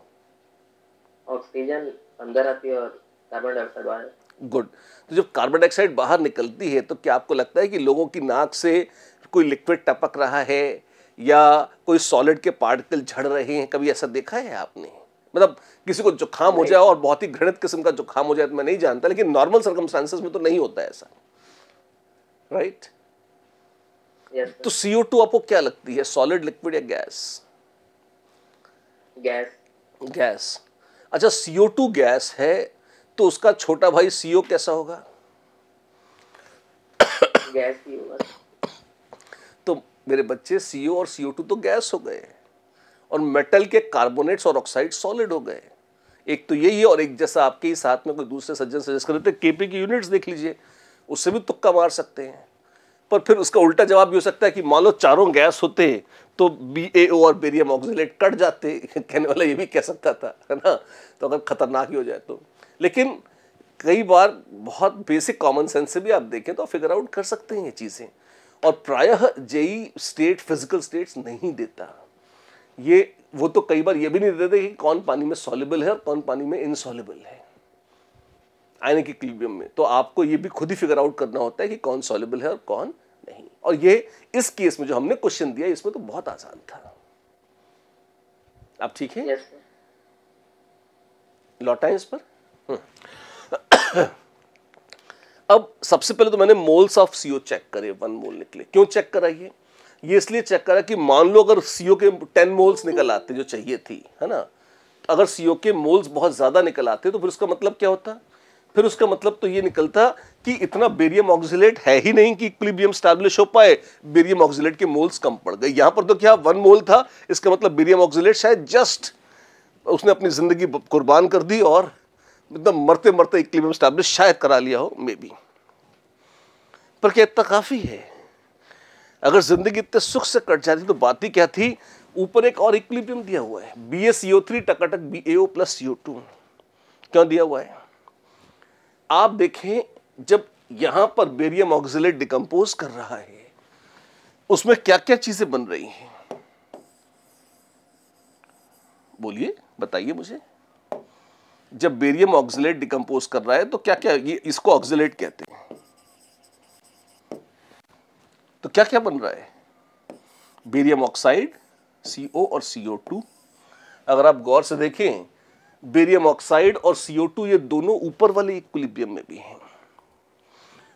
ऑक्सीजन अंदर आती है और कार्बन डाइऑक्साइड बाहर। गुड। तो जब कार्बन डाइऑक्साइड बाहर निकलती है तो क्या आपको लगता है कि लोगों की नाक से कोई लिक्विड टपक रहा है या कोई सॉलिड के पार्टिकल झड़ रहे हैं, कभी ऐसा देखा है आपने? मतलब किसी को जुकाम हो जाए और बहुत ही घृणित किस्म का जुकाम हो जाए तो मैं नहीं जानता, लेकिन नॉर्मल सर्कमस्टांसेस में तो नहीं होता है ऐसा, राइट? यस तो CO2 आपको क्या लगती है, सॉलिड, लिक्विड या गैस? Gas gas. अच्छा, CO2 गैस है तो उसका छोटा भाई CO कैसा होगा? गैस ही होगा। तो मेरे बच्चे CO और CO2 तो गैस हो गए, और मेटल के कार्बोनेट्स और ऑक्साइड सॉलिड हो गए। एक तो यही है, और एक जैसा आपके ही साथ में कोई दूसरे सज्जन सजेस्ट कर देते KP की यूनिट्स देख लीजिए, उससे भी तुक्का मार सकते हैं। पर फिर उसका उल्टा जवाब भी हो सकता है कि मान लो चारों गैस होते तो BaO और बेरियम ऑक्सिलेट कट जाते, कहने वाला ये भी कह सकता था, है ना? तो अगर खतरनाक ही हो जाए तो। लेकिन कई बार बहुत बेसिक कॉमन सेंस से भी आप देखें तो फिगर आउट कर सकते हैं ये चीज़ें, और प्रायः जेई स्टेट फिजिकल स्टेट्स नहीं देता ये। वो तो कई बार ये भी नहीं देते कि कौन पानी में सॉल्युबल है और कौन पानी में इनसॉल्युबल है आयनिक इक्विलिब्रियम में। तो आपको ये भी खुद ही फिगर आउट करना होता है कि कौन सॉल्युबल है और कौन नहीं। और ये इस केस में जो हमने क्वेश्चन दिया इसमें तो बहुत आसान था। आप ठीक है? Yes sir. लौटाएं इस पर। अब सबसे पहले तो मैंने मोल्स ऑफ CO चेक करे, 1 मोल निकले। क्यों चेक करा ये इसलिए चेक करा कि मान लो अगर CO के 10 मोल्स निकल आते जो चाहिए थी, है ना, अगर CO के मोल्स बहुत ज्यादा निकल आते तो फिर उसका मतलब क्या होता? फिर उसका मतलब तो ये निकलता कि इतना बेरियम ऑक्सिलेट है ही नहीं कि इक्विलिब्रियम स्टैब्लिश हो पाए, बेरियम ऑक्सिलेट के मोल्स कम पड़ गए। यहां पर तो क्या 1 मोल था, इसका मतलब बेरियम ऑक्सिलेट शायद जस्ट उसने अपनी जिंदगी कुर्बान कर दी और एकदम मरते मरते इक्विलिब्रियम स्टैब्लिश शायद करा लिया हो, मे बी। पर क्या इतना काफी है? अगर जिंदगी इतने सुख से कट जाती तो बात ही क्या थी? ऊपर एक और इक्विलिब्रियम दिया हुआ है, BaCO3 टकाटक BaO प्लस CO2। क्यों दिया हुआ है? आप देखें, जब यहां पर बेरियम ऑक्सिलेट डिकम्पोज कर रहा है उसमें क्या क्या चीजें बन रही हैं, बोलिए, बताइए मुझे। जब बेरियम ऑक्सिलेट डिकम्पोज कर रहा है तो क्या क्या, ये इसको ऑक्सिलेट कहते हैं, तो क्या क्या बन रहा है? बेरियम ऑक्साइड, CO और CO2। अगर आप गौर से देखें, बेरियम ऑक्साइड और CO2 ये दोनों ऊपर वाले इक्विलिब्रियम में भी हैं,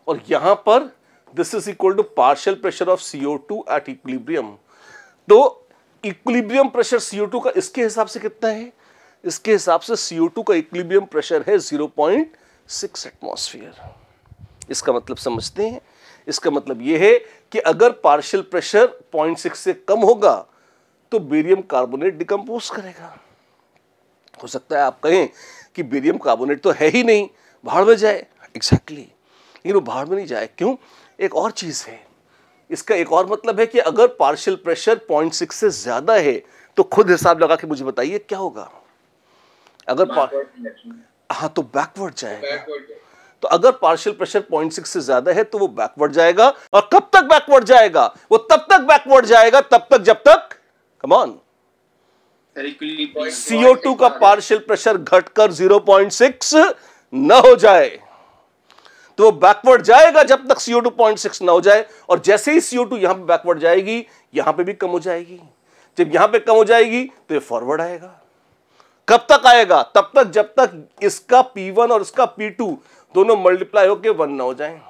और यहां पर this is equal to partial pressure of CO2 at equilibrium. तो इक्विलिब्रियम प्रेशर CO2 का इसके हिसाब से कितना है? इसके हिसाब से CO2 का इक्विलिब्रियम प्रेशर है 0.6 एटमॉस्फेयर। इसका मतलब समझते हैं? इसका मतलब यह है कि अगर पार्शियल प्रेशर 0.6 से कम होगा तो बेरियम कार्बोनेट डिकम्पोज करेगा। हो सकता है आप कहें कि बेरियम कार्बोनेट तो है ही नहीं, भाड़ में जाए। एग्जैक्टली, लेकिन वो भाड़ में नहीं जाए। क्यों? एक और चीज है। इसका एक और मतलब है कि अगर पार्शियल प्रेशर 0.6 से ज्यादा है तो खुद हिसाब लगा के मुझे बताइए क्या होगा। अगर हाँ, तो बैकवर्ड जाएगा। तो अगर पार्शियल प्रेशर 0.6 से ज्यादा है तो वो बैकवर्ड जाएगा। और कब तक बैकवर्ड जाएगा? वो तब तक बैकवर्ड जाएगा तब तक जब तक, कम ऑन, CO2 का पार्शियल प्रेशर घटकर 0.6 न हो जाए। तो वो बैकवर्ड जाएगा जब तक CO2 0.6 ना हो जाए, और जैसे ही CO2 यहां पे बैकवर्ड जाएगी यहां पे भी कम हो जाएगी। जब यहां पे कम हो जाएगी तो ये फॉरवर्ड आएगा। कब तक आएगा? तब तक जब तक इसका P1 और इसका P2 दोनों मल्टीप्लाई होकर 1 ना हो जाए।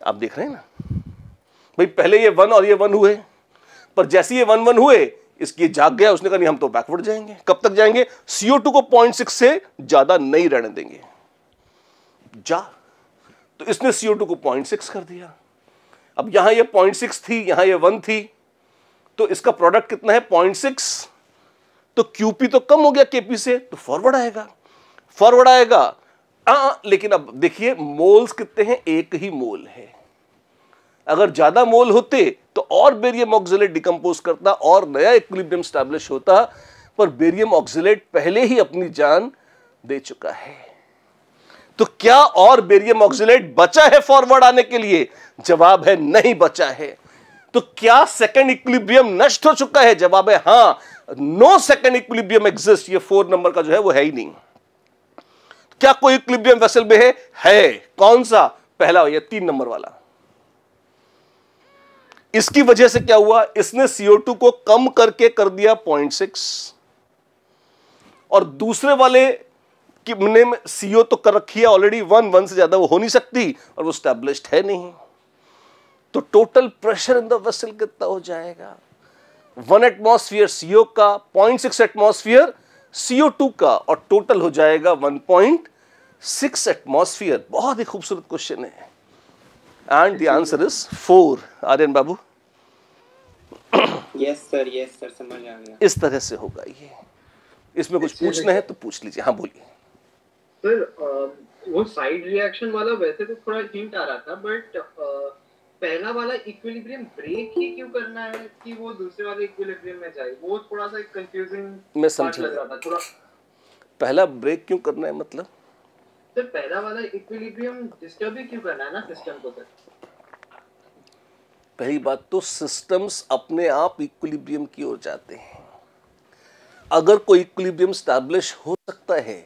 आप देख रहे हैं ना भाई, पहले ये 1 और ये 1 हुए, पर जैसे ये 1 1 हुए इसकी जाग गया, उसने कहा नहीं हम तो बैकवर्ड जाएंगे। कब तक जाएंगे? CO2 को 0.6 से ज्यादा नहीं रहने देंगे। जा, तो इसने CO2 को 0.6 कर दिया। अब यहां ये 0.6 थी, यहां ये 1 थी, तो इसका प्रोडक्ट कितना है? 0.6। तो QP तो कम हो गया KP से, तो फॉरवर्ड आएगा, फॉरवर्ड आएगा। लेकिन अब देखिए मोल्स कितने हैं? एक ही मोल है। अगर ज्यादा मोल होते तो और बेरियम ऑक्सिलेट डिकम्पोज करता और नया इक्विलिब्रियम स्टैब्लिश होता, पर बेरियम ऑक्सिलेट पहले ही अपनी जान दे चुका है। तो क्या और बेरियम ऑक्सिलेट बचा है फॉरवर्ड आने के लिए? जवाब है नहीं बचा है। तो क्या सेकंड इक्विलिब्रियम नष्ट हो चुका है? जवाब है हां, नो सेकंड इक्विलिब्रियम एग्जिस्ट। ये 4 नंबर का जो है वो है ही नहीं। क्या कोई इक्विलिब्रियम वेसल में है? कौन सा? पहला, ये 3 नंबर वाला। इसकी वजह से क्या हुआ, इसने CO2 को कम करके कर दिया 0.6 और दूसरे वाले कि मैंने CO तो कर रखी है ऑलरेडी 1 से ज्यादा वो हो नहीं सकती और वो स्टैब्लिश्ड है नहीं। तो total pressure in the vessel कितना हो जाएगा, 1 एटमॉस्फेयर CO का, 0.6 एटमॉस्फेयर CO2 का, और टोटल हो जाएगा 1.6 एटमॉस्फेयर। बहुत ही खूबसूरत क्वेश्चन है and the answer is 4। Aryan बाबू यस सर समझ आ गया। इस तरह से होगा ये। इसमें कुछ पूछना है तो पूछ लीजिए। हाँ बोलिए सर। वो साइड रिएक्शन वाला वैसे तो थोड़ा हिंट आ रहा था, बट पहला वाला इक्विलिब्रियम ब्रेक ही क्यों करना है कि वो दूसरे वाले इक्विलिब्रियम में जाए, वो थोड़ा सा कंफ्यूजिंग मैं समझ लग रहा था थोड़ा। पहला ब्रेक क्यों करना है मतलब? सर पहला वाला इक्विलिब्रियम डिस्टर्ब ही क्यों करना है ना सिस्टम को सर? पहली बात तो सिस्टम्स अपने आप इक्विलिब्रियम की ओर जाते हैं। अगर कोई इक्विलिब्रियम स्टैब्लिश हो सकता है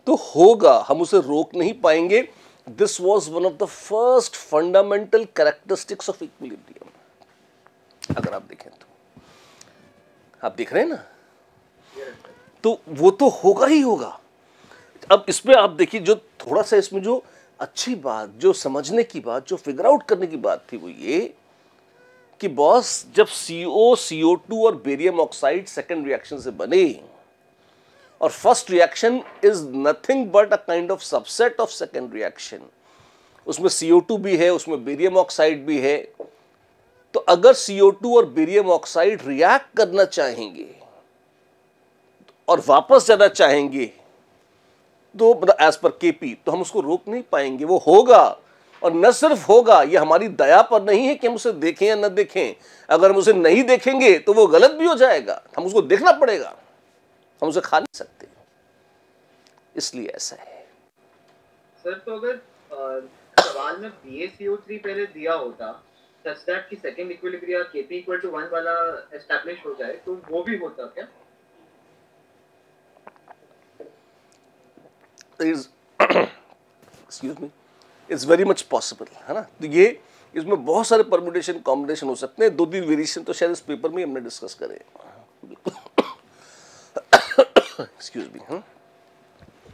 तो होगा, हम उसे रोक नहीं पाएंगे। This was one of the first fundamental characteristics of equilibrium. अगर आप देखें तो, आप देख रहे हैं ना, तो वो तो होगा ही होगा। अब इसमें आप देखिए, जो थोड़ा सा इसमें जो अच्छी बात, जो समझने की बात, जो फिगर आउट करने की बात थी, वो ये कि बॉस जब CO, CO2 और बेरियम ऑक्साइड सेकेंड रिएक्शन से बने और first reaction is nothing but a kind of subset of second reaction, उसमें CO2 भी है, उसमें बेरियम ऑक्साइड भी है, तो अगर CO2 और बेरियम ऑक्साइड रिएक्ट करना चाहेंगे और वापस जाना चाहेंगे तो मतलब एज पर KP, तो हम उसको रोक नहीं पाएंगे, वो होगा। और न सिर्फ होगा, ये हमारी दया पर नहीं है कि हम उसे देखें या न देखें। अगर हम उसे नहीं देखेंगे तो वो गलत भी हो जाएगा, हम उसको देखना पड़ेगा, हम उसे खा नहीं सकते, इसलिए ऐसा है। सर तो अगर सवाल में BaCO3 पहले दिया होता सच दैट कि सेकंड इक्विलिब्रियम Kp = 1 वाला एस्टैब्लिश हो जाए, तो वो भी होता क्या? Excuse me, it's very much possible, है ना। तो ये इसमें बहुत सारे परम्यूटेशन कॉम्बिनेशन हो सकते हैं। 2-3 वेरिएशन तो शायद इस पेपर में हमने डिस्कस करे। Excuse me. हाँ,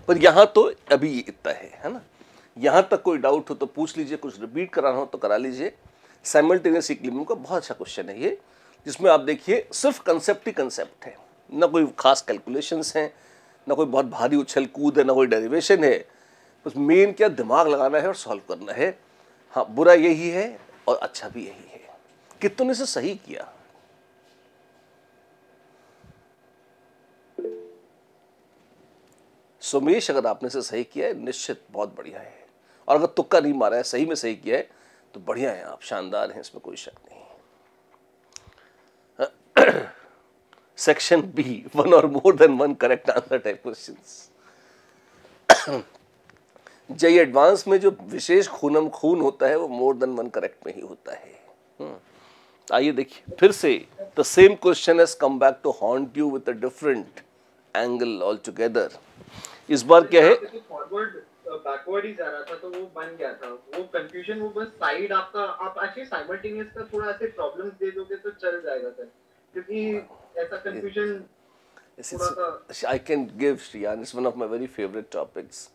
पर यहाँ तो अभी ये इतना है ना। यहाँ तक कोई डाउट हो तो पूछ लीजिए, कुछ रिपीट कराना हो तो करा लीजिए। साइमल्टेनियस इक्विलिब्रियम का बहुत अच्छा क्वेश्चन है ये, जिसमें आप देखिए सिर्फ कंसेप्ट ही कंसेप्ट है, ना कोई खास कैलकुलेशंस हैं, ना कोई बहुत भारी उछल कूद है, ना कोई डेरिवेशन है। बस मेन क्या, दिमाग लगाना है और सॉल्व करना है। हाँ, बुरा यही है और अच्छा भी यही है। कितनों ने इसे सही किया? सोमेश, अगर आपने इसे सही किया है निश्चित बहुत बढ़िया है, और अगर तुक्का नहीं मारा है, सही में सही किया है तो बढ़िया है, आप शानदार हैं, इसमें कोई शक नहीं। Section B, 1 or more than 1 correct answer type questions. JEE advance में जो विशेष खून होता है वो मोर देन 1 करेक्ट में ही होता है। आइए देखिए फिर से, the same question has come back to haunt you with a different angle all together. इस बार क्या है, फॉरवर्ड बैकवर्ड ही जा रहा था तो वो बन गया था वो कंफ्यूजन। वो बस साइड आपका, आप एक्चुअली साइमल्टेनियस का थोड़ा ऐसे प्रॉब्लम्स दे दोगे तो चल जाएगा सर, क्योंकि ऐसा confusion I can give Shriyan, it's one of my very favorite topics.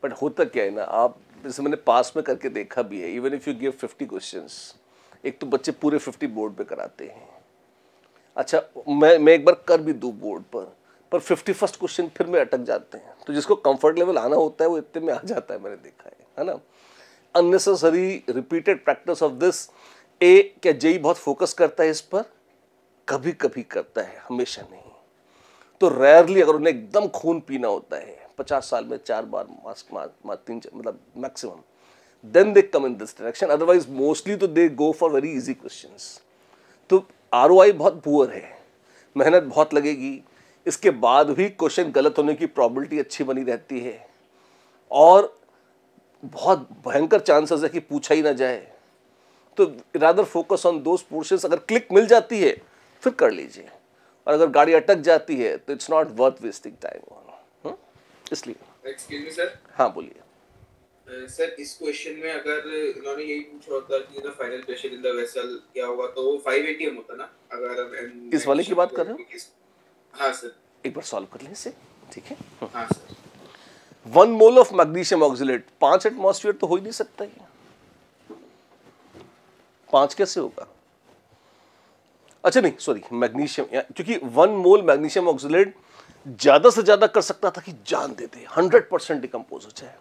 But होता क्या है ना, आप जैसे मैंने पास में करके देखा भी है, even if you give 50 questions, एक तो बच्चे पूरे 50 बोर्ड पे कराते हैं। अच्छा, मैं एक बार कर भी दूँ बोर्ड पर 51st क्वेश्चन फिर में अटक जाते हैं। तो जिसको कंफर्ट लेवल आना होता है वो इतने में आ जाता है, मैंने देखा है ना। Unnecessary repeated practice of this. क्या JEE बहुत फोकस करता है इस पर? कभी कभी करता है, हमेशा नहीं। तो रेयरली अगर उन्हें एकदम खून पीना होता है 50 साल में 4 बार मतलब maximum, then they come in this direction. Otherwise mostly तो they go for very easy questions. तो ROI बहुत पुअर है, मेहनत बहुत लगेगी, इसके बाद भी क्वेश्चन गलत होने की प्रोबेबिलिटी अच्छी बनी रहती है, और बहुत भयंकर चांसेस है कि पूछा ही ना जाए। तो rather focus on those portions. अगर क्लिक मिल जाती है फिर कर लीजिए, और अगर गाड़ी अटक जाती है तो it's not worth wasting time, इसलिए। Excuse me sir. हाँ बोलिए। सर इस क्वेश्चन में अगर इन्होंने यही पूछा होता कि the final pressure in the vessel क्या होगा तो वो 5 atm होता ना, अगर हम इस वाले की बात कर रहे हो? हाँ सर, एक बार सॉल्व कर लें इसे, ठीक है। हाँ sir. 1 mole of magnesium oxalate 5 atmosphere तो हो ही नहीं सकता है। 5 कैसे होगा? अच्छा नहीं सॉरी, मैग्नीशियम, क्योंकि 1 मोल मैग्नीशियम ऑक्सलेट ज्यादा से ज्यादा कर सकता था कि जान दे दे 100% डिकम्पोज हो जाए।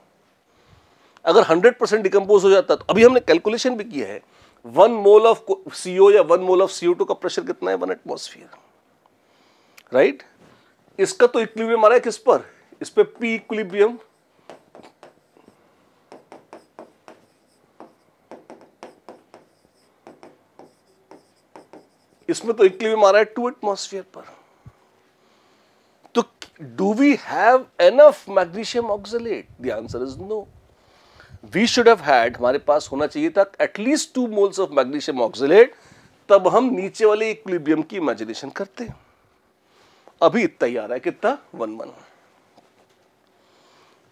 अगर 100% डिकम्पोज हो जाता तो अभी हमने कैलकुलेशन भी किया है 1 मोल ऑफ CO या 1 मोल ऑफ CO2 का प्रेशर कितना है? 1 एटमॉस्फेयर, राइट। इसका तो इक्विलिब्रियम आ रहा है किस पर? इस पे P इक्विलिब्रियम, इसमें तो इक्विलिब्रियम आ रहा है 2 एटमॉस्फेयर पर। तो do we have enough magnesium oxalate? The answer is no. We should have had, हमारे पास होना चाहिए था at least 2 moles of magnesium oxalate, तब हम नीचे वाले इक्विलिब्रियम की इमेजिनेशन करते। अभी इतना ही आ रहा है, कितना? 1-1।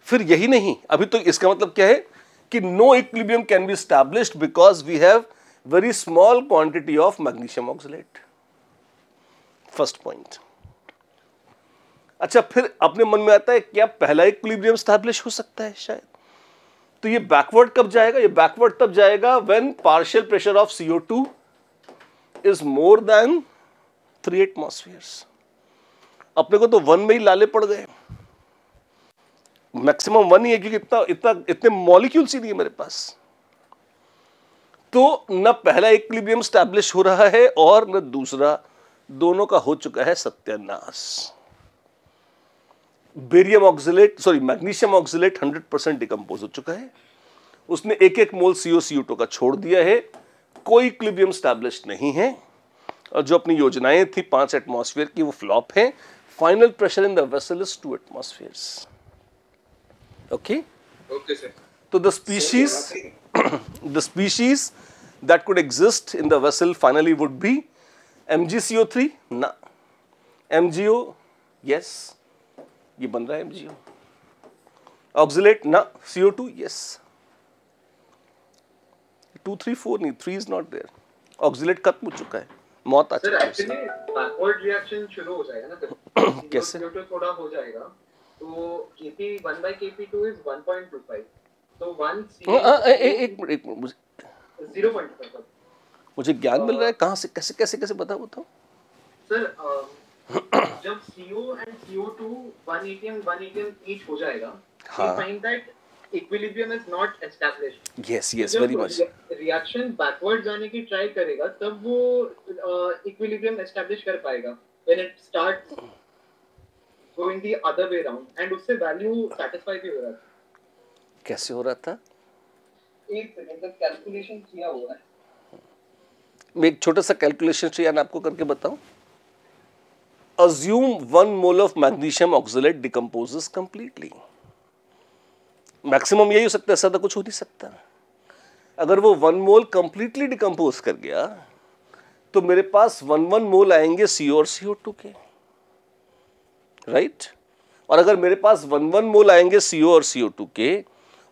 फिर यही नहीं, अभी तो इसका मतलब क्या है कि no equilibrium can be established because we have very small quantity of magnesium oxalate. First point. अच्छा, फिर अपने मन में आता है क्या पहला इक्विलिब्रियम एस्टैब्लिश हो सकता है? शायद। तो ये बैकवर्ड कब जाएगा? ये बैकवर्ड तब जाएगा when partial pressure of CO2 is more than 3 एटमॉस्फेयर्स। अपने को तो 1 में ही लाले पड़ गए, मैक्सिमम 1 ही है, क्योंकि इतने मॉलिक्यूल्स ही नहीं है मेरे पास। तो न पहला इक्विलिब्रियम एस्टैब्लिश हो रहा है और न दूसरा, दोनों का हो चुका है सत्यानाश। Barium oxalate, sorry magnesium oxalate 100% decompose हो चुका है। उसने 1-1 मोल CO2 का छोड़ दिया है, कोई इक्विलिब्रियम एस्टैब्लिश नहीं है, और जो अपनी योजनाएं थी 5 एटमॉस्फेयर की वो फ्लॉप है। Final pressure in the vessel is 2 atmospheres. Okay sir. तो the species that could exist in the vessel finally would be MgCO3 ना, MgO yes, ये बन रहा है MgO, ऑक्सलेट ना, CO2 yes, 2 3 4 नहीं, 3 is not there, ऑक्सलेट खत्म हो चुका है, मौत आ सर चुकी है। एक्चुअली बैकवर्ड रिएक्शन शुरू हो जाएगा ना सर। कैसे? CO2 थोड़ा हो जाएगा तो Kp 1/Kp2 is 1.25, तो 1 एक मिनट 0.5 मुझे ज्ञान मिल रहा है, कहाँ से कैसे बताओ। सर जब CO and CO2 1 atm each हो जाएगा, हाँ। we find that equilibrium is not established. yes very much। Reaction backward जाने की ट्राई करेगा तब वो इक्विलिब्रियम एस्टैब्लिश कर पाएगा when it start going the other way around, and उससे वैल्यू सैटिस्फाई भी हो रहा है। कैसे हो रहा था? एक सेकंड तक कैलकुलेशन किया हुआ है। मैं एक छोटा सा कैलकुलेशन चाहिए आपको करके बताऊं। Assume 1 mole of magnesium oxalate decomposes completely. Maximum यही हो सकता है, ज्यादा कुछ हो नहीं सकता। अगर वो 1 मोल कंप्लीटली डिकम्पोज कर गया तो मेरे पास 1 मोल आएंगे CO और CO2 के, राइट। और अगर मेरे पास 1 मोल आएंगे CO और CO2 के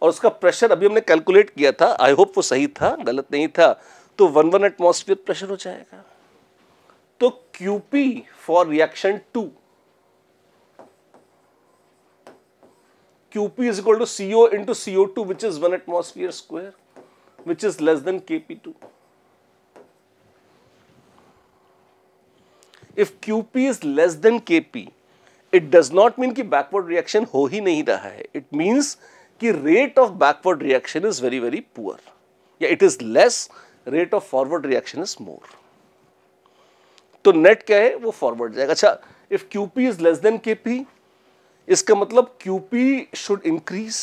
और उसका प्रेशर अभी हमने कैलकुलेट किया था, आई होप वो सही था, गलत नहीं था, तो 1 एटमॉस्फेयर प्रेशर हो जाएगा। तो QP for reaction 2, QP is equal to CO into CO2 which is 1 atmosphere square, which is less than Kp2. If QP is less than Kp, it does not mean कि backward reaction हो ही नहीं रहा है. It means कि rate of backward reaction is very very poor. या it is less, rate of forward reaction is more. तो net क्या है, वो फॉरवर्ड जाएगा। अच्छा, if QP is less than Kp, इसका मतलब QP should increase.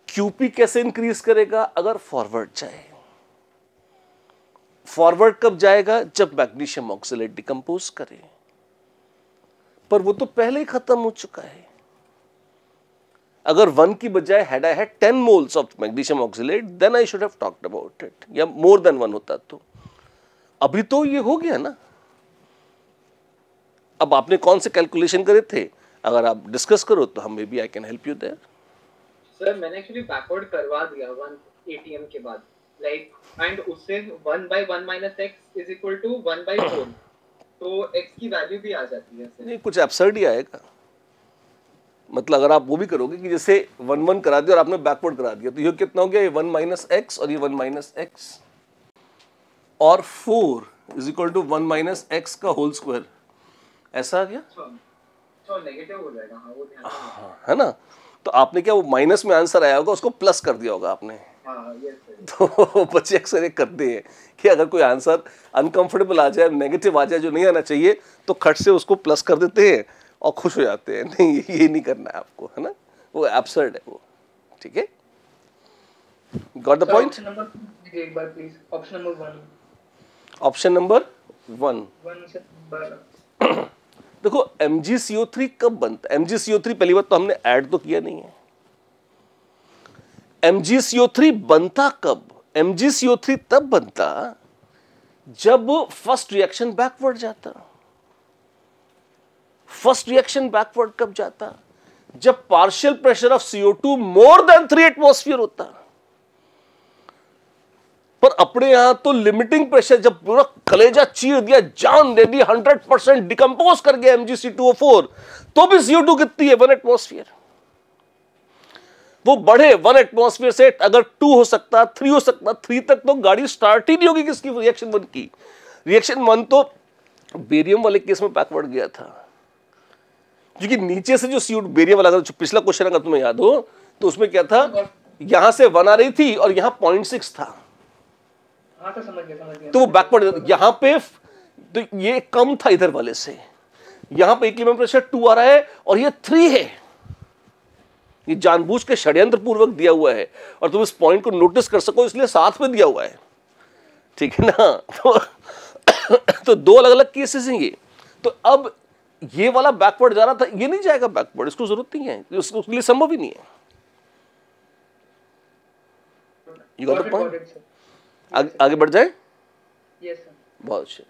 QP कैसे इंक्रीज करेगा? अगर फॉरवर्ड जाए। फॉरवर्ड कब जाएगा? जब मैग्नीशियम ऑक्सलेट डिकम्पोज करे। पर वो तो पहले ही खत्म हो चुका है। अगर 1 की बजाय had I had 10 moles of magnesium oxalate, then I should have talked about it. या more than 1 होता तो। अभी तो ये हो गया ना। अब आपने कौन से कैलकुलेशन करे थे? अगर आप डिस्कस करो तो हम maybe I can help you there. Sir मैंने एक्चुअली बैकवर्ड करवा दिया 1 ATM के बाद, लाइक एंड उससे 1/1 - x इज इक्वल टू 1/4, तो x की वैल्यू भी आ जाती है सर। नहीं, कुछ एब्सर्ड ही आएगा। मतलब अगर आप वो भी करोगे कि जैसे 1 करा दिया और आपने बैकवर्ड करा दिया, तो ये कितना हो गया, ये 1 - x और ये 1 - x, और 4 इज इक्वल टू 1 - x का होल स्क्वायर, ऐसा आ गया, तो नेगेटिव हो जाएगा। हाँ वो ध्यान रखना। है ना। तो आपने क्या, वो माइनस में आंसर आया होगा, उसको प्लस कर दिया होगा आपने। हाँ यस सर। तो बच्चे अक्सर ये करते हैं कि अगर कोई आंसर अनकंफर्टेबल आ जाए, नेगेटिव आ जाए, जो नहीं आना चाहिए, तो खट से उसको प्लस कर देते हैं और खुश हो जाते हैं। नहीं, ये नहीं करना है आपको, है ना, वो एब्सर्ड है वो। ठीक है, got the point. Option number 2 एक बार please. Option number 1। Option number 1 1 से देखो, MgCO3 कब बनता है? MgCO3 पहली बात तो हमने ऐड तो किया नहीं है। MgCO3 बनता कब? MgCO3 तब बनता जब फर्स्ट रिएक्शन बैकवर्ड जाता। फर्स्ट रिएक्शन बैकवर्ड कब जाता? जब partial pressure of CO2 more than 3 atmosphere होता। पर अपने यहां तो लिमिटिंग प्रेशर, जब पूरा कलेजा चीर दिया, जान दे दी, 100% डिकम्पोज कर गया Mgc2O4, तो भी CO2 कितनी है? 1 एटमॉस्फेयर। वो बढ़े 1 एटमॉस्फेयर से, अगर 2 हो सकता, 3 हो सकता, 3 तक तो गाड़ी स्टार्ट ही नहीं होगी किसकी, रिएक्शन 1 की। रिएक्शन 1 तो बेरियम वाले केस में बैकवर्ड गया था, क्योंकि नीचे से जो CO2 बेरियम वाला, अगर पिछला क्वेश्चन अगर तुम्हें याद हो तो उसमें क्या था, यहां से 1 आ रही थी और यहां 0.6 था। हाँ तो समझ गया। तो वो बैकवर्ड, यहां पे तो ये कम था इधर वाले से, यहां पे इक्विलिब्रियम प्रेशर 2 आ रहा है और ये 3 है। ये जानबूझ के षड्यंत्र पूर्वक दिया हुआ है और तुम इस पॉइंट को नोटिस कर सको इसलिए साथ में दिया हुआ है, ठीक है ना। तो दो अलग अलग केसेस हैं ये। तो अब ये वाला बैकवर्ड जा रहा था, ये नहीं जाएगा बैकवर्ड, इसको जरूरत नहीं है, उसके लिए संभव ही नहीं है। You got the point? आगे बढ़ जाए। Yes sir. बहुत अच्छा।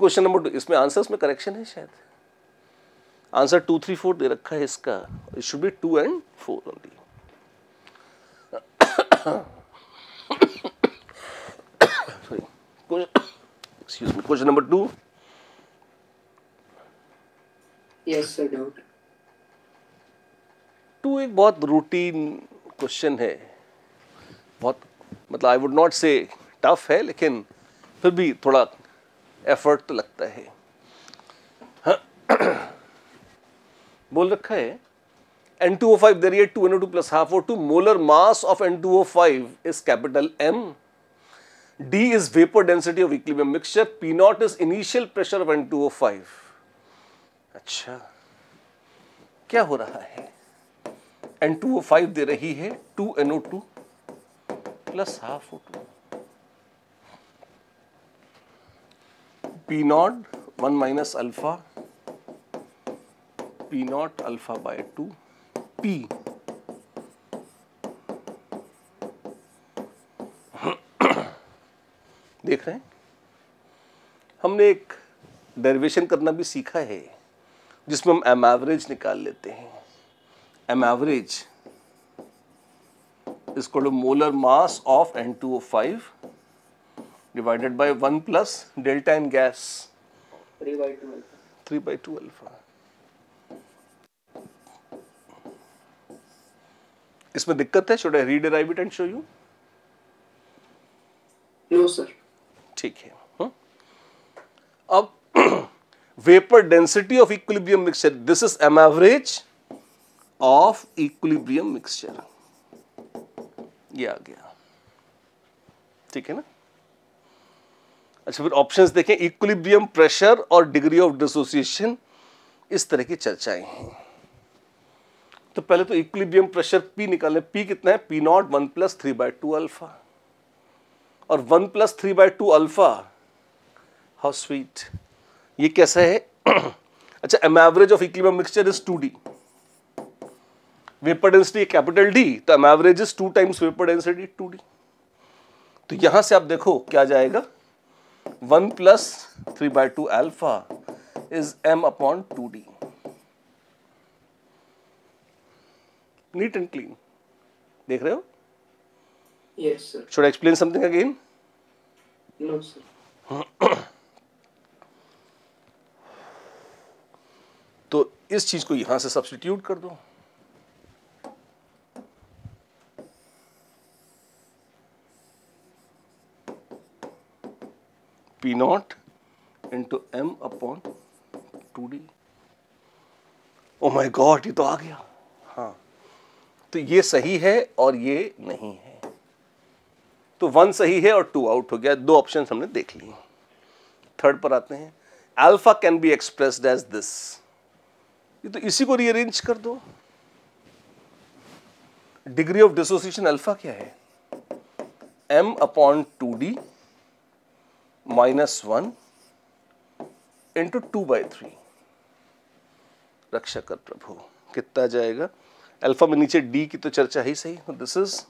क्वेश्चन नंबर 2, इसमें आंसर्स में करेक्शन है शायद। आंसर 2, 3, 4 दे रखा है इसका, it should be 2 and 4 only. Sorry, excuse me. Question number 2। Yes sir, doubt 2 एक बहुत रूटीन क्वेश्चन है, बहुत मतलब आई वुड नॉट से टफ है, लेकिन फिर भी थोड़ा एफर्ट तो लगता है। बोल रखा है N2O5 दे रही है 2NO2 + ½ O2, molar mass of N2O5 is capital M, D is vapour density of equilibrium mixture, P0 is initial pressure of N2O5। अच्छा, क्या हो रहा है? N2O5 दे रही है 2NO2 + ½ O2, P0 1 - alpha, P0 α/2 P। देख रहे हैं, हमने एक डेरिवेशन करना भी सीखा है जिसमें हम एम एवरेज निकाल लेते हैं। M average is called a molar mass of N2O5 divided by 1 plus delta in gas 3/2 alpha. 3/2 alpha। इसमें दिक्कत है? should I rederive it and show you? No sir. ठीक है। अब vapor density of equilibrium mixture, this is m average of equilibrium mixture, ये आ गया, ठीक है ना। अच्छा, फिर ऑप्शंस देखें, इक्विलिब्रियम प्रेशर और डिग्री ऑफ डिसोसिएशन, इस तरह की चर्चाएं हैं। तो पहले तो इक्विलिब्रियम प्रेशर P निकालें। P कितना है? P0 1 + 3/2 अल्फा, और 1 + 3/2 अल्फा, हाउ स्वीट, ये कैसा है? अच्छा, M average of equilibrium mixture is 2D, vapour density capital D, तो M average is 2 times vapour density 2D। तो यहां से आप देखो क्या जाएगा, 1 + 3/2 alpha is M/2D। Neat and clean. देख रहे हो? Yes, sir. Should I explain something again? No, sir. तो इस चीज को यहां से सब्स्टिट्यूट कर दो। P not into M upon 2D। Oh my God, ये तो आ गया। हाँ, तो ये सही है और ये नहीं है, तो 1 सही है और 2 आउट हो गया। 2 ऑप्शन हमने देख लिए। थर्ड पर आते हैं। Alpha can be expressed as this. ये तो इसी को रीअरेंज कर दो। डिग्री ऑफ डिसोसिएशन अल्फा क्या है? m upon 2D -1 into 2/3। रक्षा कर प्रभु, कितना जाएगा? अल्फा में नीचे d की तो चर्चा ही सही। This is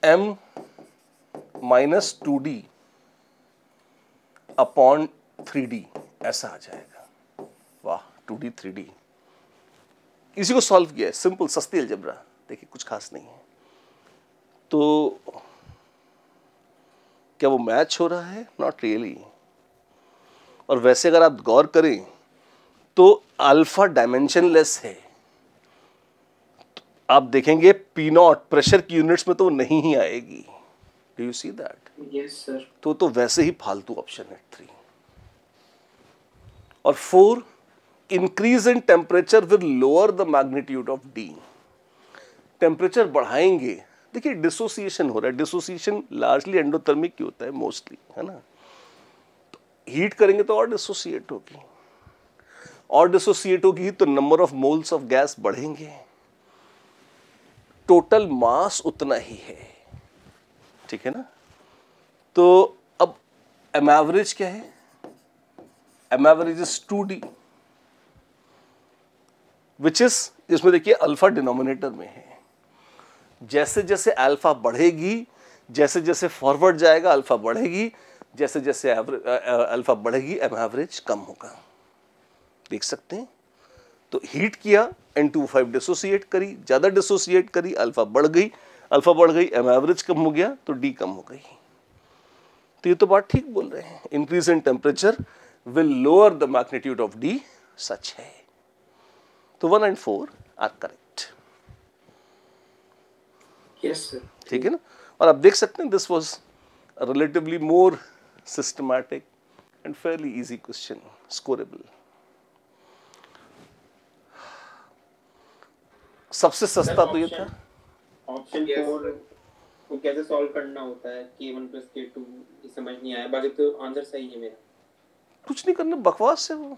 m minus 2D upon 3D, ऐसा आ जाएगा। वाह, 2D 3D। इसी को सॉल्व किया है, सिंपल सस्ती अलजेब्रा। देखिए कुछ खास नहीं है। तो क्या वो मैच हो रहा है? Not really. और वैसे अगर आप गौर करें तो अल्फा डायमेंशनलेस है। आप देखेंगे पी नॉट प्रेशर की यूनिट्स में तो नहीं ही आएगी। Do you see that? Yes, sir. तो वैसे ही फालतू ऑप्शन है 3। और 4, increase in temperature will lower the magnitude of D. Temperature बढ़ाएंगे, देखिए डिसोसिएशन हो रहा है। डिसोसिएशन लार्जली एंडोथर्मिक की होता है मोस्टली, है ना। तो हीट करेंगे तो और डिसोसिएट होगी, और डिसोसिएट होगी तो number of moles of gas बढ़ेंगे। टोटल मास उतना ही है, ठीक है ना। तो अब एम एवरेज क्या है? M average is 2D, which is, इसमें देखिए अल्फा डिनोमिनेटर में है। जैसे जैसे अल्फा बढ़ेगी, जैसे जैसे फॉरवर्ड जाएगा अल्फा बढ़ेगी, जैसे जैसे अल्फा बढ़ेगी एम एवरेज कम होगा। देख सकते हैं। तो हीट किया, N25 डिसोसिएट करी, ज्यादा डिसोसिएट करी, अल्फा बढ़ गई, एम एवरेज कम हो गया तो डी कम हो गई। तो ये तो बात ठीक बोल रहे हैं। Increase in temperature will lower the magnitude of D, सच है। तो 1 and 4 are correct. Yes, sir. ठीक है ना। और आप देख सकते हैं this was relatively more systematic and fairly easy question, scorable. सबसे सस्ता तो ये था। ऑप्शन 4 को कैसे सॉल्व करना होता है, k1 + k2, ये समझ नहीं आया। बाकी तो आंसर सही है मेरा। कुछ नहीं करना, बकवास है वो।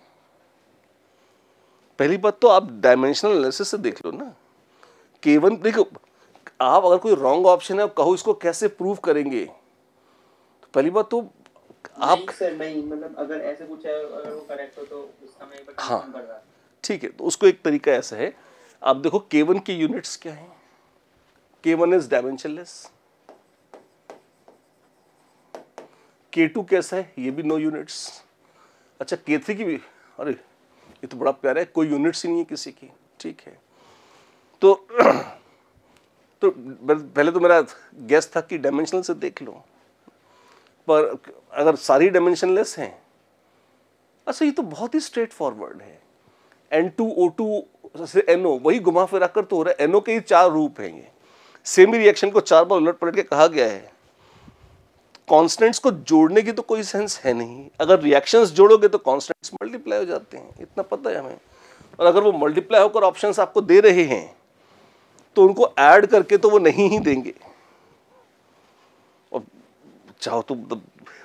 पहली बात तो आप डायमेंशनल एनालिसिस से देख लो ना। K1 देखो, आप अगर कोई रॉन्ग ऑप्शन है कहो इसको कैसे प्रूव करेंगे, तो पहली बात तो आप नहीं सर, नहीं मतलब अगर ऐसे पूछा है, अगर वो करेक्ट हो तो उसका मैं एक बार हाँ कंफर्म कर रहा था। ठीक है। तो उसको एक तरीका ऐसा है, आप देखो K1 की यूनिट्स क्या है। K1 इज डायमेंशनलेस, K2 कैसा है, ये भी नो यूनिट्स। अच्छा K3 की भी, अरे ये तो बड़ा प्यारा है, कोई यूनिट्स ही नहीं है किसी की, ठीक है। तो पहले तो मेरा गेस था कि डायमेंशनल से देख लो, पर अगर सारी डायमेंशनलेस हैं, अच्छा ये तो बहुत ही स्ट्रेट फॉरवर्ड है। N2O2 से NO वही घुमा फिरा कर तो हो रहा है। NO के ही 4 रूप हैं। ये सेम ही रिएक्शन को 4 बार उलट पलट के कहा गया है। कॉन्स्टेंट्स को जोड़ने की तो कोई सेंस है नहीं। अगर रिएक्शंस जोड़ोगे तो कॉन्स्टेंट्स मल्टीप्लाई हो जाते हैं, इतना पता है हमें। और अगर वो मल्टीप्लाई होकर ऑप्शंस आपको दे रहे हैं तो उनको ऐड करके तो वो नहीं ही देंगे। और चाहो तो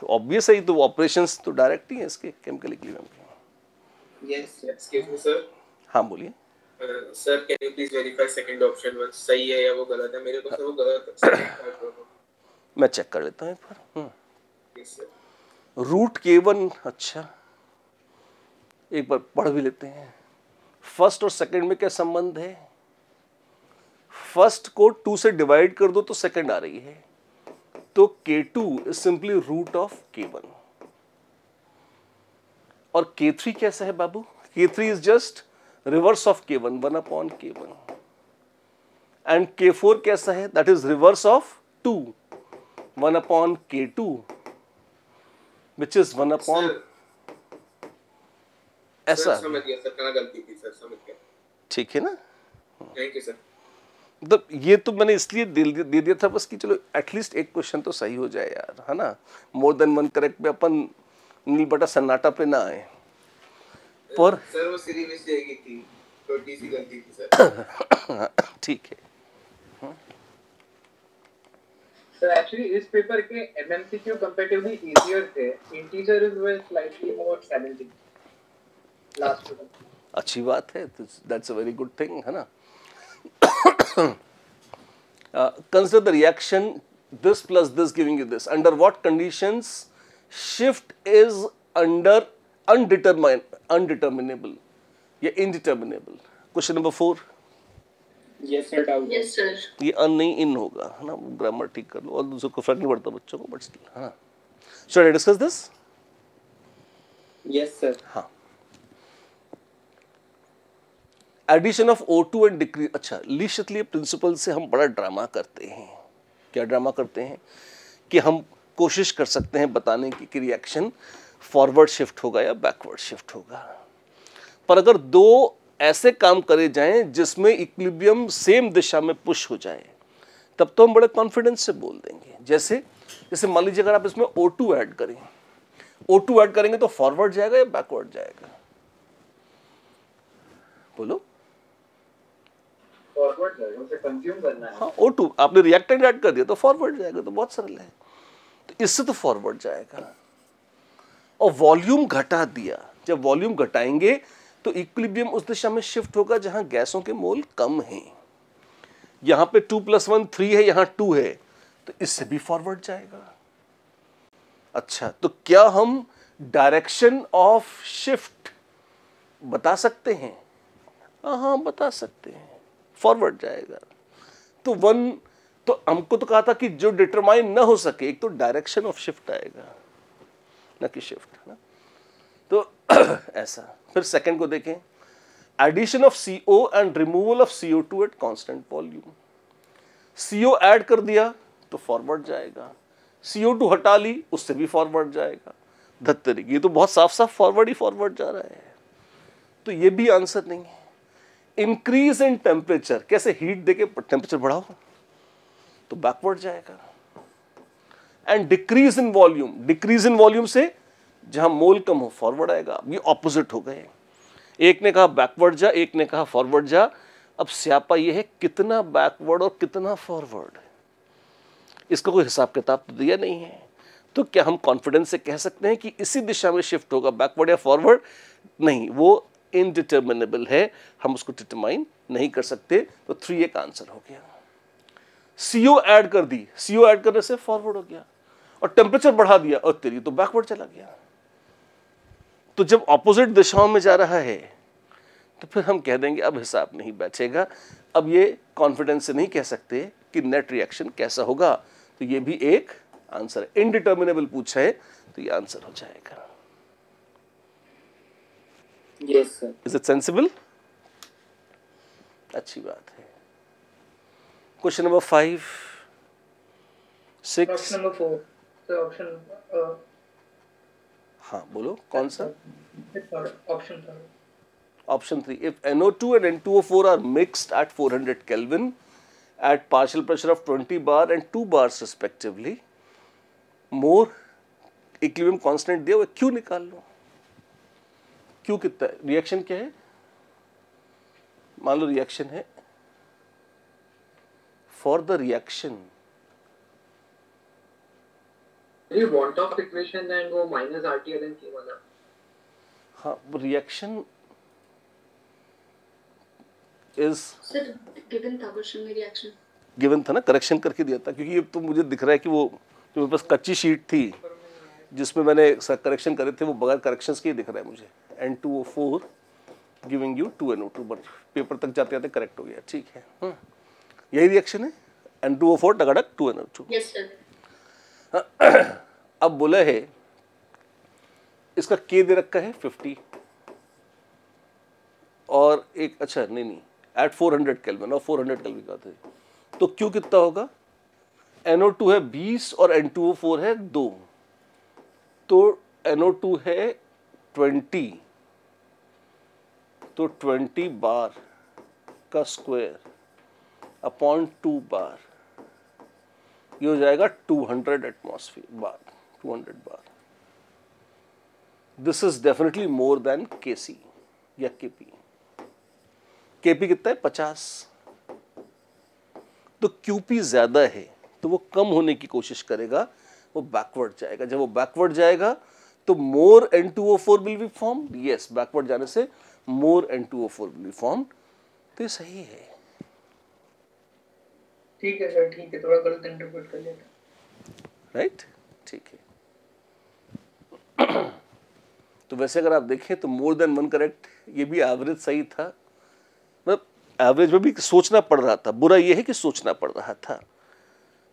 ऑब्वियस है, तो ऑपरेशंस तो डायरेक्ट ही है इसके केमिकल इक्विलिब्रियम के। Yes, excuse me sir. हाँ बोलिए sir, can you please verify second option one सही है या वो गलत है? मेरे को सर वो गलत है। मैं चेक कर लेता हूँ एक बार। Yes sir. रूट K1, अच्छा एक बार पढ़ भी लेते हैं। फर्स्ट और सेकंड में क्या संबंध है? फर्स्ट को 2 से डिवाइड कर दो तो सेकंड आ रही है, तो K2 is simply root of K1। और K3 कैसा है बाबू? K3 is just reverse of K1, 1/K1। And K4 कैसा है, that is reverse of 2, 1 upon K2 which is 1 upon ऐसा। समझ गया सर, कहाँ गलती थी सर, समझ गया। ठीक है ना, थैंक यू सर। मतलब ये तो मैंने इसलिए दे दिया था बस कि चलो एटलीस्ट एक क्वेश्चन तो सही हो जाए यार, है ना, मोर देन वन करेक्ट पे अपन नील बटा सन्नाटा पे ना आए। पर सर वो सीरी मिस्टेक ही थी, छोटी सी गलती थी सर। ठीक है। So actually इस पेपर के MMCQ comparatively easier थे, integers were slightly more challenging last paper. अच्छी बात है, that's a very good thing, है ना। Consider the reaction this plus this giving you this. Under what conditions shift is under undeterminable या indeterminable? Question number 4. Yes sir, doubt. Yes, sir. ये अन नहीं इन होगा, है ना, ग्रामर ठीक कर लो और दूसरों को फर्क नहीं पड़ता बच्चों को, बट स्टिल, है ना। Should I discuss this? Yes sir. हाँ, addition of O2 and decrease. अच्छा, ली शतलीय प्रिंसिपल से हम बड़ा ड्रामा करते हैं। क्या ड्रामा करते हैं कि हम कोशिश कर सकते हैं बताने की कि रिएक्शन फॉरवर्ड शिफ्ट होगा या बैकवर्ड शिफ्ट होगा, पर अगर दो ऐसे काम करे जाएं जिसमें इक्विलिब्रियम सेम दिशा में पुश हो जाए तब तो हम बड़े कॉन्फिडेंस से बोल देंगे। जैसे मान लीजिए अगर आप इसमें O2 ऐड करें, O2 ऐड करेंगे तो फॉरवर्ड जाएगा या बैकवर्ड जाएगा, बोलो। फॉरवर्ड जाएगा, उसे कंज्यूम करना है। हाँ, O2 आपने रिएक्टेंट ऐड कर दिया तो फॉरवर्ड जाएगा, तो बहुत सरल है, तो इससे तो फॉरवर्ड जाएगा। और वॉल्यूम घटा दिया, जब वॉल्यूम घटाएंगे तो इक्विलिब्रियम उस दिशा में शिफ्ट होगा जहां गैसों के मोल कम हैं। यहां पे 2 + 1 3 है, यहां 2 है, तो इससे भी फॉरवर्ड जाएगा। अच्छा, तो क्या हम डायरेक्शन ऑफ शिफ्ट बता सकते हैं? हाँ, बता सकते हैं, फॉरवर्ड जाएगा। तो 1 तो हमको तो कहा था कि जो डिटरमाइन ना हो सके, एक तो डायरेक्शन ऑफ शिफ्ट आएगा ना कि शिफ्ट, है ना, तो ऐसा। फिर सेकंड को देखें, addition of CO and removal of CO2 at constant volume. CO add कर दिया तो फॉरवर्ड जाएगा, CO2 हटा ली उससे भी फॉरवर्ड जाएगा। धत्तरी, ये तो बहुत साफ साफ फॉरवर्ड ही फॉरवर्ड जा रहा है, तो ये भी आंसर नहीं है। इंक्रीज इन टेम्परेचर, कैसे हीट देके टेम्परेचर बढ़ाओ तो बैकवर्ड जाएगा। And decrease in volume, decrease in volume से जहां मोल कम हो फॉरवर्ड आएगा। ये ऑपोजिट हो गए, एक ने कहा बैकवर्ड जा, एक ने कहा फॉरवर्ड जा। अब स्यापा ये है कितना बैकवर्ड और कितना फॉरवर्ड, इसका कोई हिसाब किताब तो दिया नहीं है। तो क्या हम कॉन्फिडेंस से कह सकते हैं कि इसी दिशा में शिफ्ट होगा, बैकवर्ड या फॉरवर्ड? नहीं, वो इनडिटर्मिनेबल है, हम उसको डिटरमाइन नहीं कर सकते। तो 3 एक आंसर हो गया। CO ऐड कर दी, CO ऐड करने से फॉरवर्ड हो गया, और टेम्परेचर बढ़ा दिया और तेरी तो बैकवर्ड चला गया। तो जब ऑपोजिट दिशाओं में जा रहा है तो फिर हम कह देंगे अब हिसाब नहीं बैठेगा। अब ये कॉन्फिडेंस से नहीं कह सकते कि नेट रिएक्शन कैसा होगा, तो ये भी एक आंसर है। इनडिटर्मिनेबल पूछा है तो ये आंसर हो जाएगा। Yes sir. Is it sensible? अच्छी बात है। Question number 5, 6। Option number 4. So option हाँ, बोलो कौन सा? option 3. Option 3. If NO2 and N2O4 are mixed at 400 Kelvin at partial pressure of 20 bar and 2 bars respectively, more equilibrium constant दिया हुआ, Q निकाल लो। Q कितना है? रिएक्शन क्या है? मान लो रिएक्शन है, फॉर द रिएक्शन ये want of equation and वो minus RTLN की वाला। हाँ, रिएक्शन इज सर गिवन था क्वेश्चन में रिएक्शन गिवन था ना, करेक्शन करके दिया था, क्योंकि ये तो मुझे दिख रहा है कि वो जो मेरे पास कच्ची शीट थी जिसमें मैंने करेक्शन करे थे वो बगैर करेक्शंस के ही दिख रहा है मुझे। N2O4 giving you 2NO2, but paper तक जाते जाते करेक्ट हो गया। ठीक है, यही रिएक्शन है, N2O4 टकाटक 2NO2। Yes sir. अब बोला है इसका K दे रखा है 50 और एक, अच्छा नहीं, एट 400 केल्विन और 400 केल्विन का थे। तो Q कितना होगा? NO2 है 20 और N2O4 है 2, तो NO2 है 20, तो 20 बार का स्क्वायर अपॉन 2 बार, ये हो जाएगा 200 atmosphere bar, 200 bar. This is definitely more than Kc या Kp। Kp कितना है? 50। तो Qp ज्यादा है तो वो कम होने की कोशिश करेगा, वो बैकवर्ड जाएगा। जब वो बैकवर्ड जाएगा तो मोर N2O4 will be form. Yes, backward जाने से मोर N2O4 विल बी फॉर्म। तो ये सही है। ठीक है सर, ठीक है, थोड़ा गलत इंटरप्रेट कर लिया था। राइट, ठीक है। तो वैसे अगर आप देखें तो मोर देन वन करेक्ट, ये भी एवरेज सही था। मतलब एवरेज में भी सोचना पड़ रहा था। बुरा ये है कि सोचना पड़ रहा था,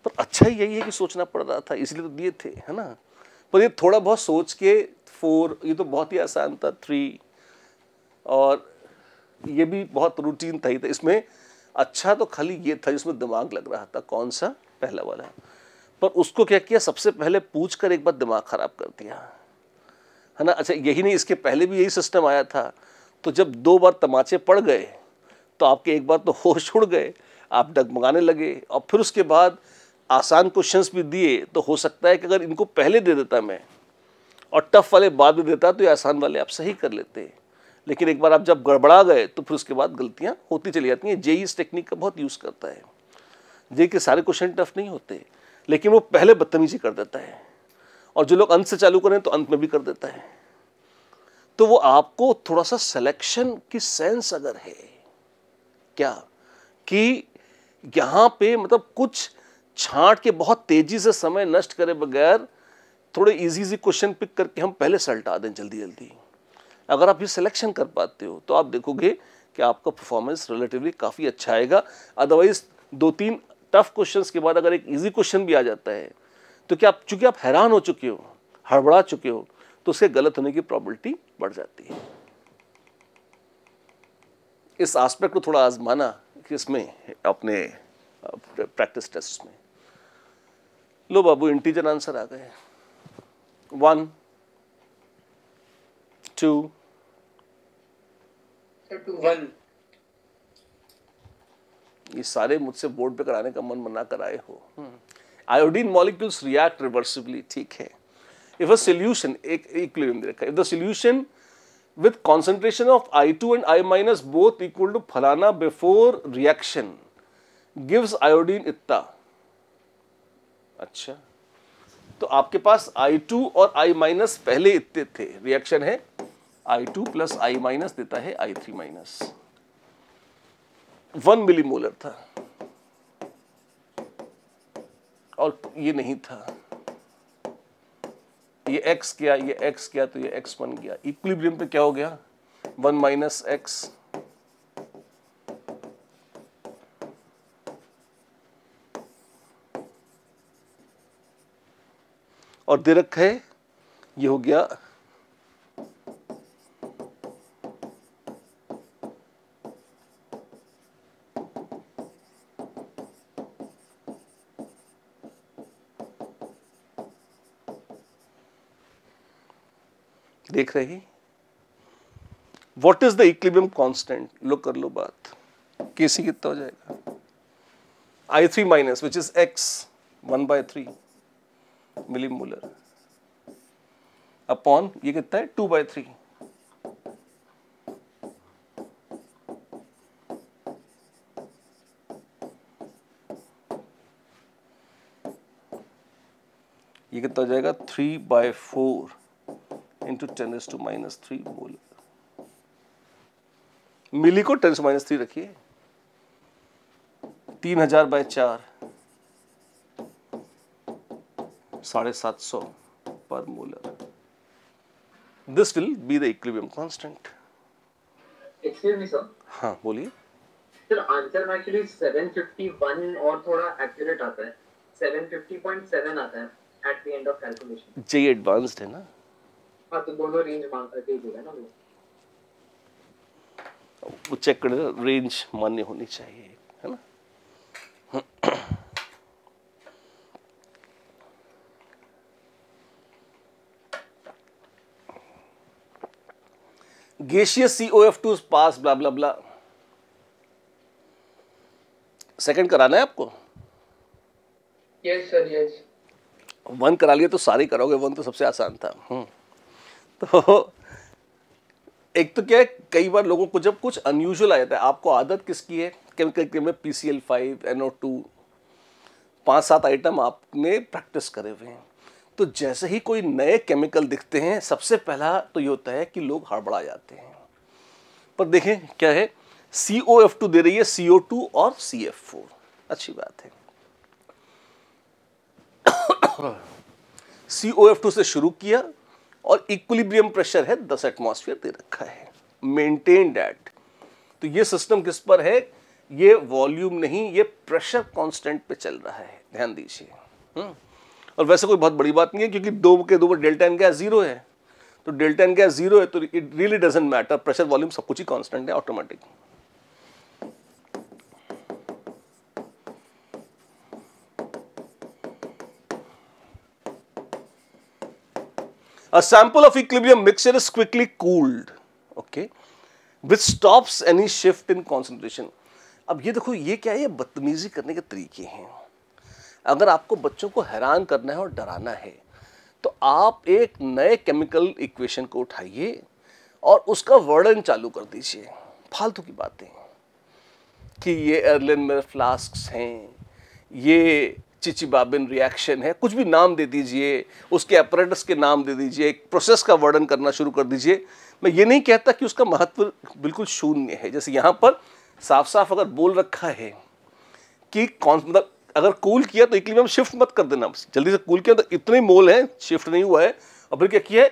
पर अच्छा ही यही है कि सोचना पड़ रहा था, इसलिए तो दिए थे, है ना। पर ये थोड़ा बहुत सोच के 4, ये तो बहुत ही आसान था। 3 और ये भी बहुत रूटीन था। इसमें अच्छा तो खाली ये था जिसमें दिमाग लग रहा था। कौन सा? पहला वाला। पर उसको क्या किया, सबसे पहले पूछ कर एक बार दिमाग खराब कर दिया, है ना। अच्छा, यही नहीं, इसके पहले भी यही सिस्टम आया था। तो जब 2 बार तमाचे पड़ गए तो आपके एक बार तो होश उड़ गए, आप डगमगाने लगे। और फिर उसके बाद आसान क्वेश्चंस भी दिए, तो हो सकता है कि अगर इनको पहले दे देता मैं और टफ वाले बाद में देता तो ये आसान वाले आप सही कर लेते। लेकिन एक बार आप जब गड़बड़ा गए तो फिर उसके बाद गलतियां होती चली जाती हैं। जेई इस टेक्निक का बहुत यूज़ करता है। जेई के सारे क्वेश्चन टफ नहीं होते, लेकिन वो पहले बदतमीजी कर देता है, और जो लोग अंत से चालू करें तो अंत में भी कर देता है। तो वो आपको थोड़ा सा सिलेक्शन की सेंस अगर है क्या, कि यहाँ पे मतलब कुछ छांट के बहुत तेजी से समय नष्ट करे बगैर थोड़े इजी क्वेश्चन पिक करके हम पहले से हटा दें जल्दी जल्दी, अगर आप ये सिलेक्शन कर पाते हो तो आप देखोगे कि आपका परफॉर्मेंस रिलेटिवली काफ़ी अच्छा आएगा। अदरवाइज 2-3 टफ क्वेश्चंस के बाद अगर एक इजी क्वेश्चन भी आ जाता है तो क्या आप, चूंकि आप हैरान हो चुके हो, हड़बड़ा चुके हो, तो उसके गलत होने की प्रोबेबिलिटी बढ़ जाती है। इस एस्पेक्ट को थोड़ा आजमाना कि इसमें अपने प्रैक्टिस टेस्ट में। लो बाबू, इंटीजर आंसर आ गए। 1, 2, 1। ये सारे मुझसे बोर्ड पे कराने का मन मना कराए हो। आयोडीन मॉलिक्यूल्स रिएक्ट रिवर्सिबली, ठीक है। इफ अ सॉल्यूशन, एक इक्विलिब्रियम दे रखा है, if the solution with concentration of I2 and I minus both equal to फलाना before reaction gives iodine इतना। अच्छा, तो आपके पास I2 और I minus पहले इतने थे, रिएक्शन है I2 प्लस I minus देता है I3 माइनस। 1 मिलीमोलर था और ये नहीं था, ये x किया, ये x किया, तो ये x बन गया। इक्विलिब्रियम पे क्या हो गया? 1 माइनस x, और दे रखा है ये हो गया देख रही। What is the equilibrium constant? लो कर लो बात। Kc कितना हो जाएगा? I3 minus which is x 1/3 millimolar upon ये कितना है 2/3। ये कितना हो जाएगा? 3/4 into 10⁻³ मोलर। मिली को 10⁻³ रखिए, 3000/4 750 पर molar. This will be the equilibrium constant. Excuse me sir. हाँ बोलिए सर, आंसर में एक्चुअली 751 और थोड़ा एक्यूरेट आता है, 750.7 आता है at the end of calculation. J advanced है ना। हाँ, तो दोनों रेंज मांग करके ही देगा ना वो। वो चेक कर रेंज मान्य होनी चाहिए, है ना। gaseous COF2 पास ब्ला ब्ला ब्ला। सेकंड कराना है आपको? Yes sir yes. 1 करा लिया तो सारे करोगे, 1 तो सबसे आसान था। तो एक तो क्या है, कई बार लोगों को जब कुछ अनयूजुअल आ जाता है, आपको आदत किसकी है, केमिकल में PCl5 NO2 5-7 आइटम आपने प्रैक्टिस करे हुए हैं, तो जैसे ही कोई नए केमिकल दिखते हैं सबसे पहला तो ये होता है कि लोग हड़बड़ा जाते हैं। पर देखें क्या है, COF2 दे रही है CO2 और CF4, अच्छी बात है। COF2 से शुरू किया और इक्विलिब्रियम प्रेशर है 10 एटमॉस्फेयर दे रखा है, मेंटेन दैट। तो ये सिस्टम किस पर है, ये वॉल्यूम नहीं, ये प्रेशर कांस्टेंट पे चल रहा है, ध्यान दीजिए। और वैसे कोई बहुत बड़ी बात नहीं है, क्योंकि 2 के 2 डेल्टा एन गैस 0 है, तो डेल्टा एन गैस 0 है तो it really doesn't matter, pressure volume सब कुछ ही कांस्टेंट है automatic. A sample of equilibrium mixture is quickly cooled, okay, which stops any shift in concentration. अब ये देखो, ये क्या है, ये बदतमीजी करने के तरीके हैं। अगर आपको बच्चों को हैरान करना है और डराना है तो आप एक नए केमिकल इक्वेशन को उठाइए और उसका वर्णन चालू कर दीजिए, फालतू की बातें कि ये एर्लेनमेयर फ्लास्क्स हैं, ये चिचिबाबिन रिएक्शन है, कुछ भी नाम दे दीजिए, उसके अपरेटस के नाम दे दीजिए, एक प्रोसेस का वर्णन करना शुरू कर दीजिए। मैं ये नहीं कहता कि उसका महत्व बिल्कुल शून्य है, जैसे यहाँ पर साफ साफ अगर बोल रखा है कि मतलब अगर कूल किया तो इक्विलिब्रियम शिफ्ट मत कर देना, जल्दी से कूल किया तो इतने मोल है, शिफ्ट नहीं हुआ है। और फिर क्या किया है,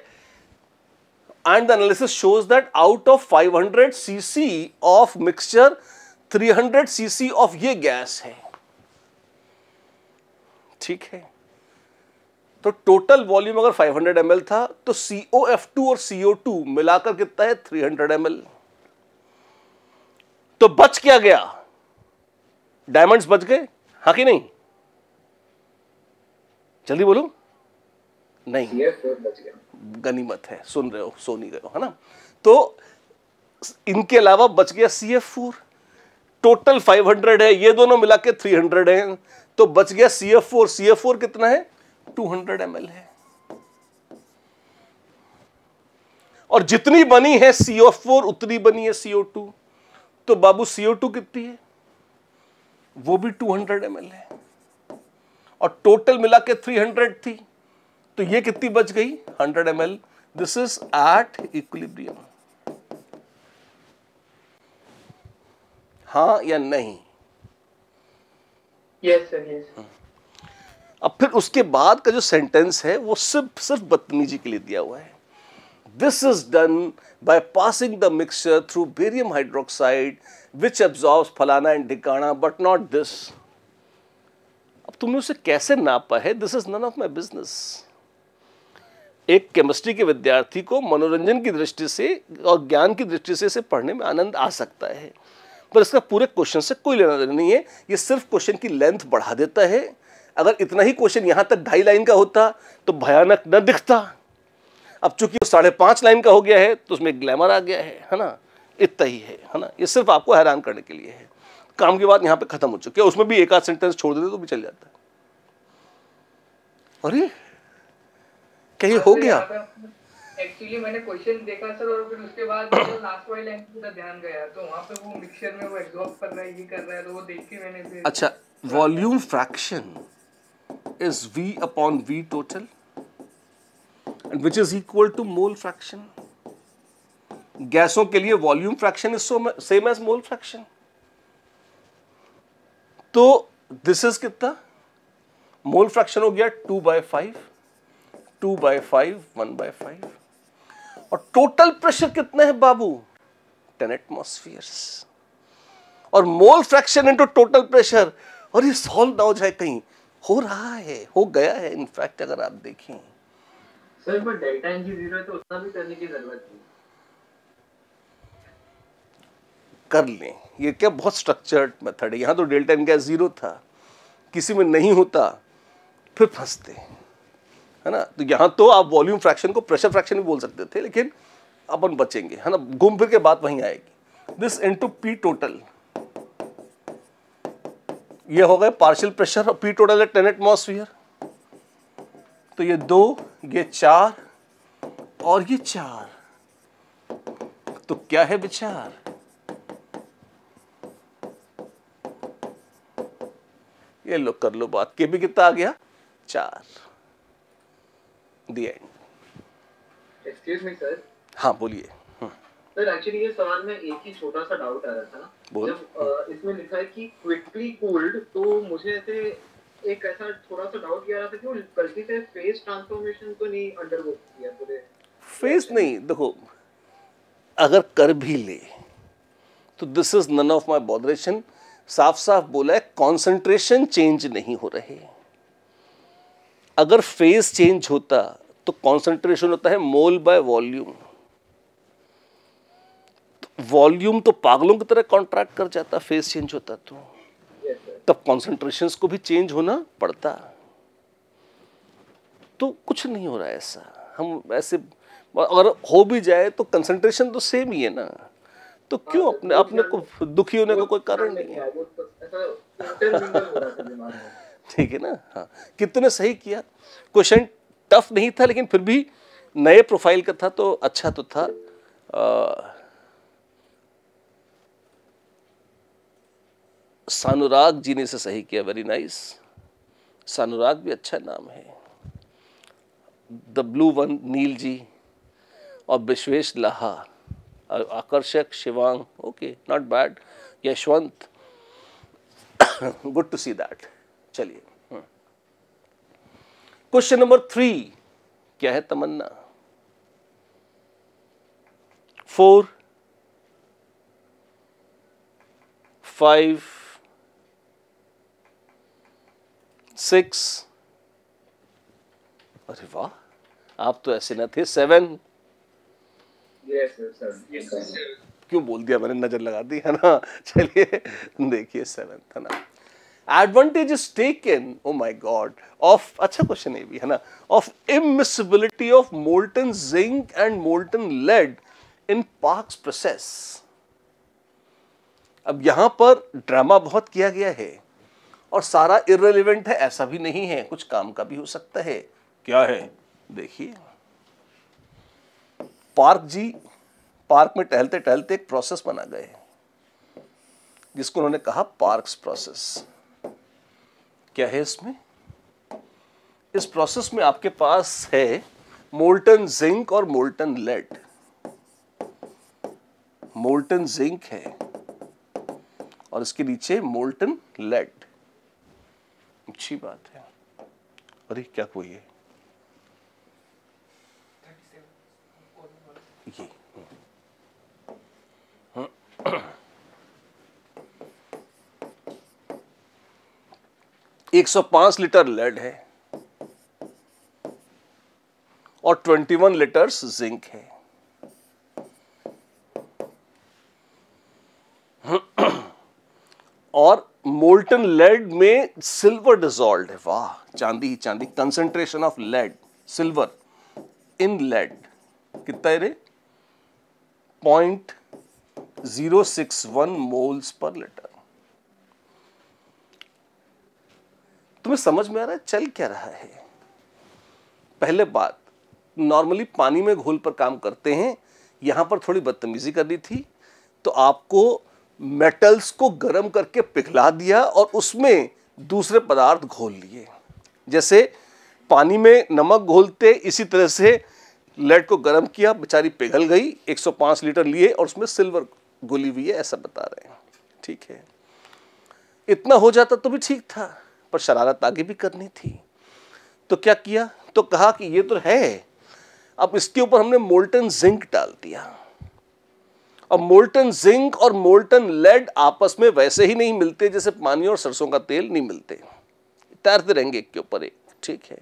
and the analysis shows that out of 500 cc of mixture 300 cc of ये गैस है, ठीक है। तो टोटल वॉल्यूम अगर 500 ml था तो COF2 और CO2 मिलाकर कितना है, 300 ml। तो बच क्या गया, डायमंड्स बच गए, हाँ कि नहीं, जल्दी बोलो। नहीं, गनीमत है, सुन रहे हो, सो नहीं रहे हो, है ना। तो इनके अलावा बच गया CF4, टोटल 500 है, ये दोनों मिला के 300 है, तो बच गया CF4। CF4 कितना है, 200 ml है। और जितनी बनी है CF4 उतनी बनी है CO2, तो बाबू CO2 कितनी है, वो भी 200 ml है, और टोटल मिला के 300 थी, तो ये कितनी बच गई, 100 ml। This is at equilibrium, हाँ या नहीं? Yes sir yes. अब फिर उसके बाद का जो सेंटेंस है वो सिर्फ बदतमीजी के लिए दिया हुआ है। This is done by passing the mixture through barium hydroxide which absorbs फलाना एंड ढिकाना बट नॉट दिस। अब तुमने उसे कैसे नापा है, this is none of my business. एक केमिस्ट्री के विद्यार्थी को मनोरंजन की दृष्टि से और ज्ञान की दृष्टि से इसे पढ़ने में आनंद आ सकता है, पर इसका पूरे क्वेश्चन से कोई लेना देना नहीं है। ये सिर्फ क्वेश्चन की लेंथ बढ़ा देता है। अगर इतना ही क्वेश्चन यहाँ तक 2.5 लाइन का होता तो भयानक न दिखता। अब चूंकि वो 5.5 लाइन का हो गया है तो उसमें ग्लैमर आ गया है ना, इतना ही है ना। ये सिर्फ आपको हैरान करने के लिए है। काम की बात यहाँ पे खत्म हो चुकी है। उसमें भी एक आध सेंटेंस छोड़ देते तो भी चल जाता है। अरे क्या ये हो गया? एक्चुअली मैंने क्वेश्चन देखा सर, और फिर उसके बाद लास्ट वाली लाइन पे ध्यान गया, तो वहाँ पे वो मिक्सचर में वो एब्जॉर्ब कर रहा है, ये कर रहा है, तो वो देख के मैंने फिर अच्छा, volume fraction is V upon V total and which is equal to mole fraction. गैसों के लिए volume fraction is same as mole fraction. तो दिस इज कितना, मोल फ्रैक्शन हो गया 2/5, 2/5, 1/5। और टोटल प्रेशर कितना है बाबू, 10 एटमॉस्फेयर्स। और mole fraction into total pressure, और ये सॉल्व ना हो जाए कहीं, हो रहा है, हो गया है इनफैक्ट। अगर आप देखें सर, पर डेल्टा एन जी 0 है तो उतना भी करने की जरूरत नहीं। कर लें। ये क्या बहुत स्ट्रक्चर्ड मेथड है। यहाँ तो डेल्टा एन गैस 0 था, किसी में नहीं होता फिर फंसते, है ना। तो यहाँ तो आप वॉल्यूम फ्रैक्शन को प्रेशर फ्रैक्शन भी बोल सकते थे, लेकिन अपन बचेंगे, है ना। घूम फिर के बात वहीं आएगी। दिस इनटू पी टोटल, ये हो गए पार्शियल प्रेशर और पी टोटल है 10 एटमॉस्फेयर। तो ये 2, ये 4 और ये 4। तो क्या है विचार? ये लो कर लो बात। के भी कितना आ गया? 4। The end. Excuse me sir. हाँ बोलिए। सर एक्चुअली ये सवाल में एक ही छोटा सा डाउट आ रहा था। जब इसमें लिखा है कि क्विकली कूल्ड, तो मुझे ऐसे एक ऐसा थोड़ा सा डाउट किया रहा था कि वो गलती से फेज ट्रांसफॉर्मेशन तो नहीं अंडरगो किया पूरे? फेज नहीं, देखो अगर कर भी ले तो this is none of my botheration. साफ साफ बोला है कॉन्सेंट्रेशन चेंज नहीं हो रहे। अगर फेज चेंज होता तो कॉन्सेंट्रेशन होता है मोल बाय वॉल्यूम। वॉल्यूम तो पागलों की तरह कॉन्ट्रैक्ट कर जाता फेज चेंज होता तो, तब कॉन्सेंट्रेशंस को भी चेंज होना पड़ता। तो कुछ नहीं हो रहा है ऐसा। हम ऐसे अगर हो भी जाए तो कंसंट्रेशन तो सेम ही है ना, तो क्यों अपने को दुखी होने का कोई कारण नहीं है। ठीक है ना। हाँ, कितने सही किया। क्वेश्चन टफ नहीं था, लेकिन फिर भी नए प्रोफाइल का था तो अच्छा तो था। सानुराग जी ने इसे सही किया, वेरी नाइस। सानुराग भी अच्छा नाम है। The blue one Neel ji और Vishwesh Laha, Akarshak Shivang, okay not bad. Yashwant, good to see that. चलिए क्वेश्चन नंबर 3 क्या है तमन्ना? 4, 5, 6, अरे वाह आप तो ऐसे न थे। 7, क्यों बोल दिया मैंने, नजर लगा दी है ना। चलिए देखिए 7 है ना। Advantage is taken, oh my God, of, अच्छा क्वेश्चन है भी है ना, of immiscibility of molten zinc and molten lead in Parkes process. अब यहां पर ड्रामा बहुत किया गया है और सारा इररिलेवेंट है ऐसा भी नहीं है, कुछ काम का भी हो सकता है। क्या है देखिए, पार्क में टहलते टहलते एक प्रोसेस बना गए जिसको उन्होंने कहा पार्क्स प्रोसेस। क्या है इसमें? इस प्रोसेस में आपके पास है मोल्टन जिंक और मोल्टन लेड। मोल्टन जिंक है और इसके नीचे मोल्टन लेड। अच्छी बात है। अरे क्या कोई है ये 105 लीटर लेड है और 21 लीटर्स जिंक है। और मोल्टन लेड में सिल्वर डिसॉल्व्ड है। वाह, चांदी ही चांदी। Concentration of lead, silver in lead कितना है रे? 0.061 मोल्स पर लीटर। तुम्हें समझ में आ रहा है चल क्या रहा है? पहले बात, नॉर्मली पानी में घोल पर काम करते हैं, यहां पर थोड़ी बदतमीजी करनी थी तो आपको मेटल्स को गर्म करके पिघला दिया और उसमें दूसरे पदार्थ घोल लिए। जैसे पानी में नमक घोलते, इसी तरह से लेड को गर्म किया, बेचारी पिघल गई। 105 लीटर लिए और उसमें सिल्वर घुली हुई है, ऐसा बता रहे हैं। ठीक है, इतना हो जाता तो भी ठीक था, पर शरारत आगे भी करनी थी। तो क्या किया? तो कहा कि ये तो है, अब इसके ऊपर हमने मोल्टन जिंक डाल दिया। अब मोल्टन जिंक और मोल्टन लेड आपस में वैसे ही नहीं मिलते जैसे पानी और सरसों का तेल नहीं मिलते, तैरते रहेंगे एक के ऊपर एक। ठीक है,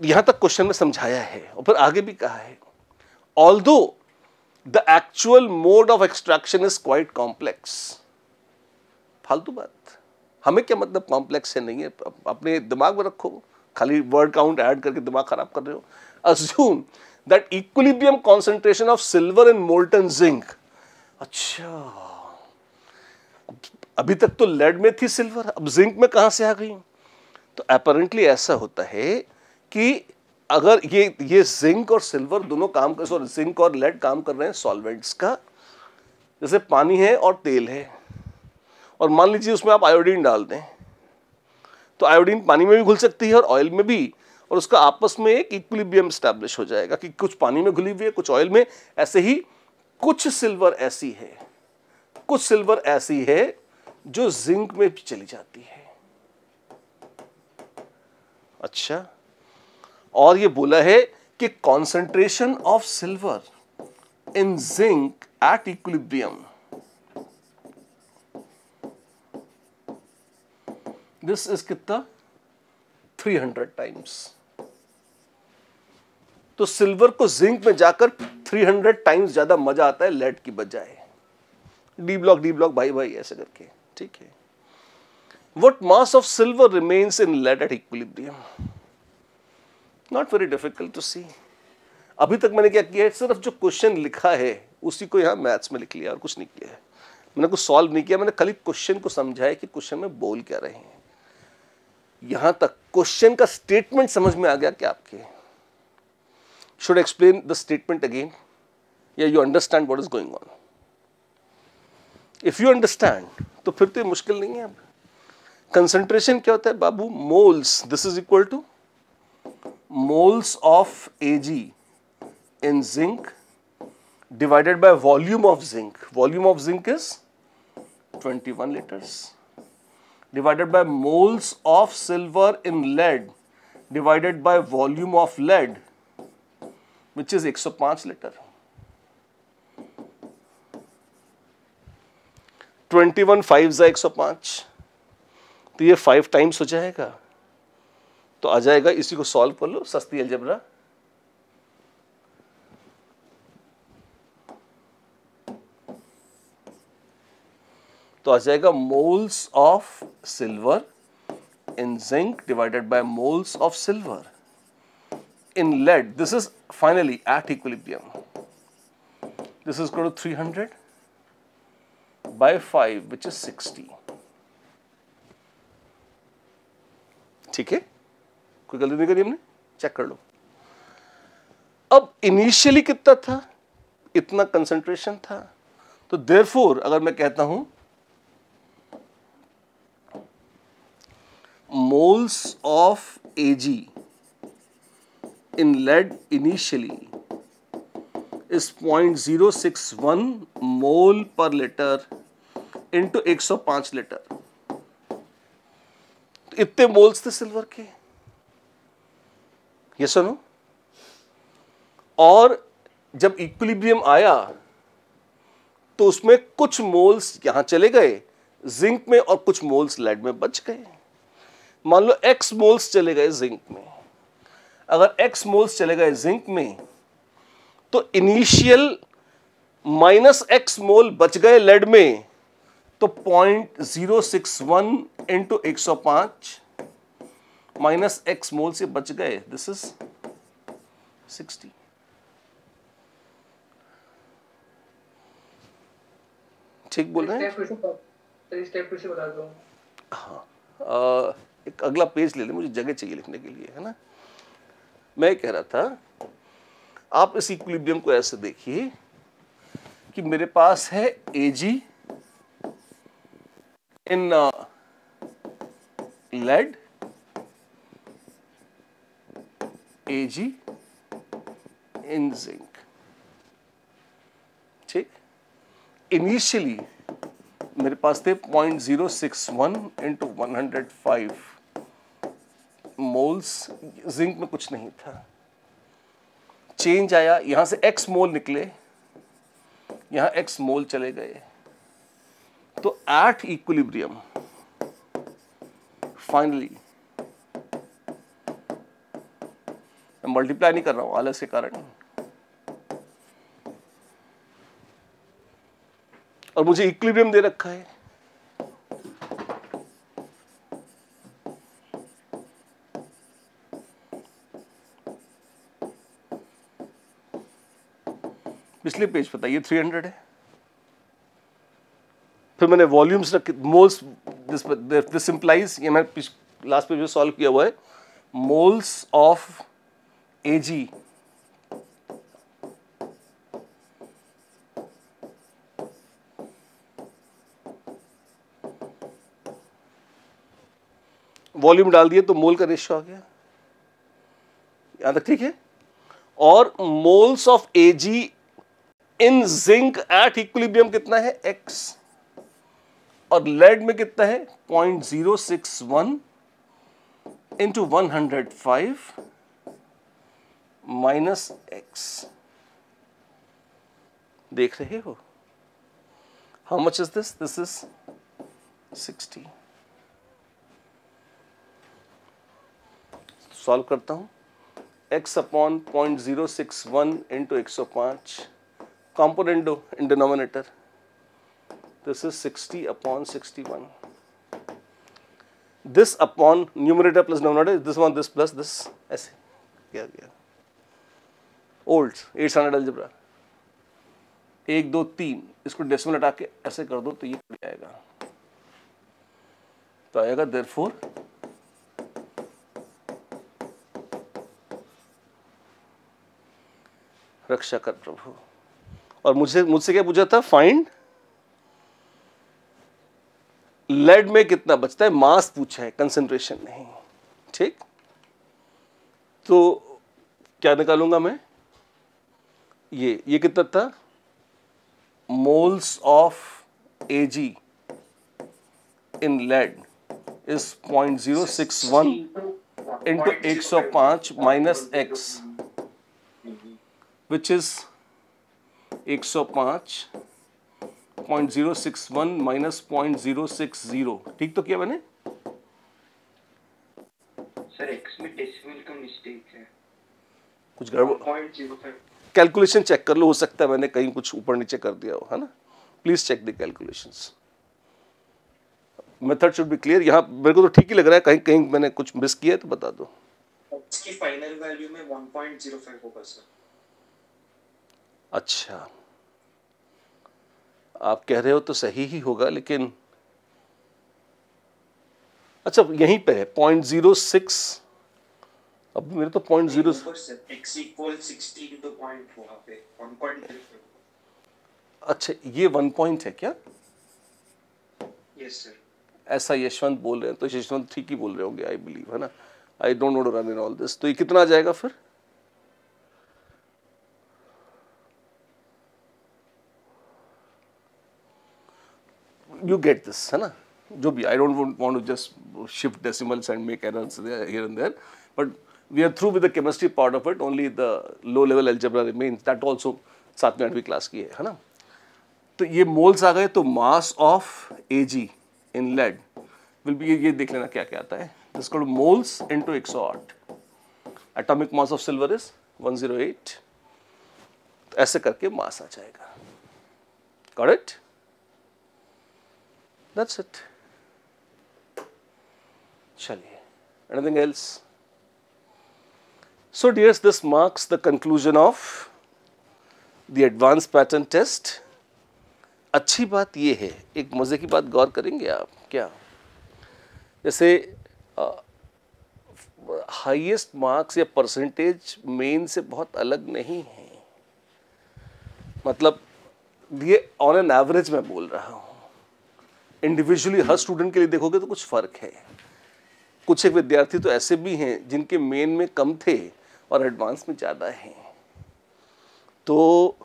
यहां तक क्वेश्चन में समझाया है और फिर आगे भी कहा है, although the actual mode of extraction is quite complex. फालतू बात, हमें क्या मतलब कॉम्प्लेक्स है नहीं है, अपने दिमाग में रखो, खाली वर्ड काउंट ऐड करके दिमाग खराब कर रहे हो। Assume that equilibrium concentration of silver in molten zinc. अच्छा, अभी तक तो लेड में थी सिल्वर, अब जिंक में कहां से आ गई? तो अपेरेंटली ऐसा होता है कि अगर ये जिंक और सिल्वर दोनों काम कर, सॉरी जिंक और लेड काम कर रहे हैं सॉल्वेंट्स का, जैसे पानी है और तेल है, और मान लीजिए उसमें आप आयोडीन डाल दें, तो आयोडीन पानी में भी घुल सकती है और ऑयल में भी, और उसका आपस में एक इक्विलिब्रियम स्टैब्लिश हो जाएगा कि कुछ पानी में घुली हुई है, कुछ ऑयल में। ऐसे ही कुछ सिल्वर ऐसी है, कुछ सिल्वर ऐसी है जो जिंक में भी चली जाती है। अच्छा, और ये बोला है कि concentration of silver in zinc eight equilibrium, this is कितना 300 टाइम्स। तो सिल्वर को जिंक में जाकर 300 टाइम्स ज्यादा मजा आता है लेड की बजाय। डी ब्लॉक भाई भाई ऐसे करके, ठीक है। What mass of silver remains in lead at equilibrium? Not very difficult to see. अभी तक मैंने क्या किया है, सिर्फ जो क्वेश्चन लिखा है उसी को यहाँ मैथ्स में लिख लिया और कुछ नहीं किया है। मैंने कुछ सॉल्व नहीं किया, मैंने खाली क्वेश्चन को समझा है कि क्वेश्चन में बोल क्या रहे हैं। यहां तक क्वेश्चन का स्टेटमेंट समझ में आ गया क्या आपके? Should I explain the statement again? Yeah, you understand what is going on. If you understand, तो फिर तो ये मुश्किल नहीं है। अब कंसंट्रेशन क्या होता है बाबू? Moles, this is equal to moles of Ag in zinc divided by volume of zinc. Volume of zinc is 21 liters divided by moles of silver in lead divided by volume of lead, which is 105 litre. 21 5 जा 105, तो ये 5 times हो जाएगा, तो आ जाएगा, इसी को सॉल्व कर लो, सस्ती अलजेब्रा। तो आ जाएगा moles of silver in zinc divided by moles of silver in lead. This is finally at equilibrium, this is equal to 300 by 5 which is 60। ठीक है, कोई गलती नहीं करी हमने, चेक कर लो। अब इनिशियली कितना था? इतना कंसंट्रेशन था, तो देयरफॉर अगर मैं कहता हूं moles of Ag in lead initially is 0.061 मोल पर लीटर इंटू 105 लीटर। तो इतने मोल्स थे सिल्वर के, ये सुनो। और जब इक्विलिब्रियम आया तो उसमें कुछ मोल्स यहां चले गए जिंक में और कुछ मोल्स लेड में बच गए। मान लो x मोल्स चले गए जिंक में। अगर x मोल्स चले गए जिंक में तो इनिशियल -x मोल बच गए लेड में, तो 0.061 इंटू 105 -x मोल से बच गए, दिस इज 60। ठीक बोल रहे हैं? स्टेप फिर से बता दो। हाँ, एक अगला पेज ले ले, मुझे जगह चाहिए लिखने के लिए, है ना। मैं कह रहा था, आप इस इक्विलिब्रियम को ऐसे देखिए कि मेरे पास है Ag in lead, Ag in zinc. ठीक, इनिशियली मेरे पास थे 0.061 इंटू 105 मोल्स, जिंक में कुछ नहीं था। चेंज आया, यहां से x मोल निकले, यहां x मोल चले गए, तो एट इक्विलिब्रियम फाइनली, मैं मल्टीप्लाई नहीं कर रहा हूं आलस के कारण, और मुझे इक्विलिब्रियम दे रखा है। पिछले पेज पे था ये 300 है। फिर मैंने वॉल्यूम्स रखे, मोल्स, दिस इंप्लाइज, ये मैं लास्ट पेज में सॉल्व किया हुआ है, मोल्स ऑफ Ag वॉल्यूम डाल दिए तो मोल का रेशियो आ गया, यहां तक ठीक है। और moles of Ag in zinc at equilibrium कितना है, x, और लेड में कितना है 0.061 इंटू 105 माइनस x। देख रहे हो how much is this, this is 60। Solve करता हूं, x upon 0.061 into 105, component in denominator, this is 60 upon 61. This upon numerator plus denominator, this one, this plus this, ऐसे क्या गया। Old 8 standard algebra, 1 2 3, इसको decimal हटा के ऐसे कर दो तो ये बढ़ जाएगा, तो आएगा therefore रक्षा कर प्रभु। और मुझसे क्या पूछा था, फाइंड लेड में कितना बचता है, मास पूछा है, कंसंट्रेशन नहीं, ठीक। तो क्या निकालूंगा मैं, ये कितना था, moles of Ag in lead is 0.061 into 105 minus x, which is 105 0.061 minus 0.060, ठीक तो किया मैंने। सर x में डेसिमल का मिस्टेक है, कुछ गड़बड़, 0.05। कैलकुलेशन चेक कर लो, हो सकता है मैंने कहीं कुछ ऊपर नीचे कर दिया हो, है ना। Please check the calculations, method should be clear. यहाँ मेरे को तो ठीक ही लग रहा है, कहीं कहीं मैंने कुछ मिस किया है तो बता दो। इसकी फाइनल वैल्यू में 1.05 होगा सर। अच्छा, आप कह रहे हो तो सही ही होगा, लेकिन अच्छा यहीं पे है 0.06, अब मेरे तो 0.0, x इक्वल 60 into point वहाँ पे 1.05। अच्छा ये 1 पॉइंट है क्या? Yes sir. ऐसा यशवंत बोल रहे हैं, तो यशवंत ठीक ही बोल रहे होंगे, आई बिलीव, है ना। I don't know to run in all this. तो ये कितना आ जाएगा फिर? You get this, है ना, जो भी, I don't want to just shift decimals and make errors here and there, but we are through with the chemistry part of it, only the low level algebra remains, that also 7वीं 8वीं class की है ना। तो ये moles आ गए, तो mass of Ag in lead will be, ये देख लेना क्या क्या आता है, this is called moles into 108, atomic mass of silver is 108, ऐसे करके मास आ जाएगा, got it? That's it. चलिए, anything else? So dears, this marks the conclusion of the advanced pattern test. अच्छी बात ये है, एक मजे की बात गौर करेंगे आप क्या, जैसे हाईएस्ट मार्क्स या परसेंटेज मेन से बहुत अलग नहीं है, मतलब ये ऑन एन एवरेज मैं बोल रहा हूँ, इंडिविजुअली हर स्टूडेंट के लिए देखोगे तो कुछ फर्क है। कुछ एक विद्यार्थी तो ऐसे भी हैं जिनके मेन में कम थे और एडवांस में ज़्यादा हैं। तो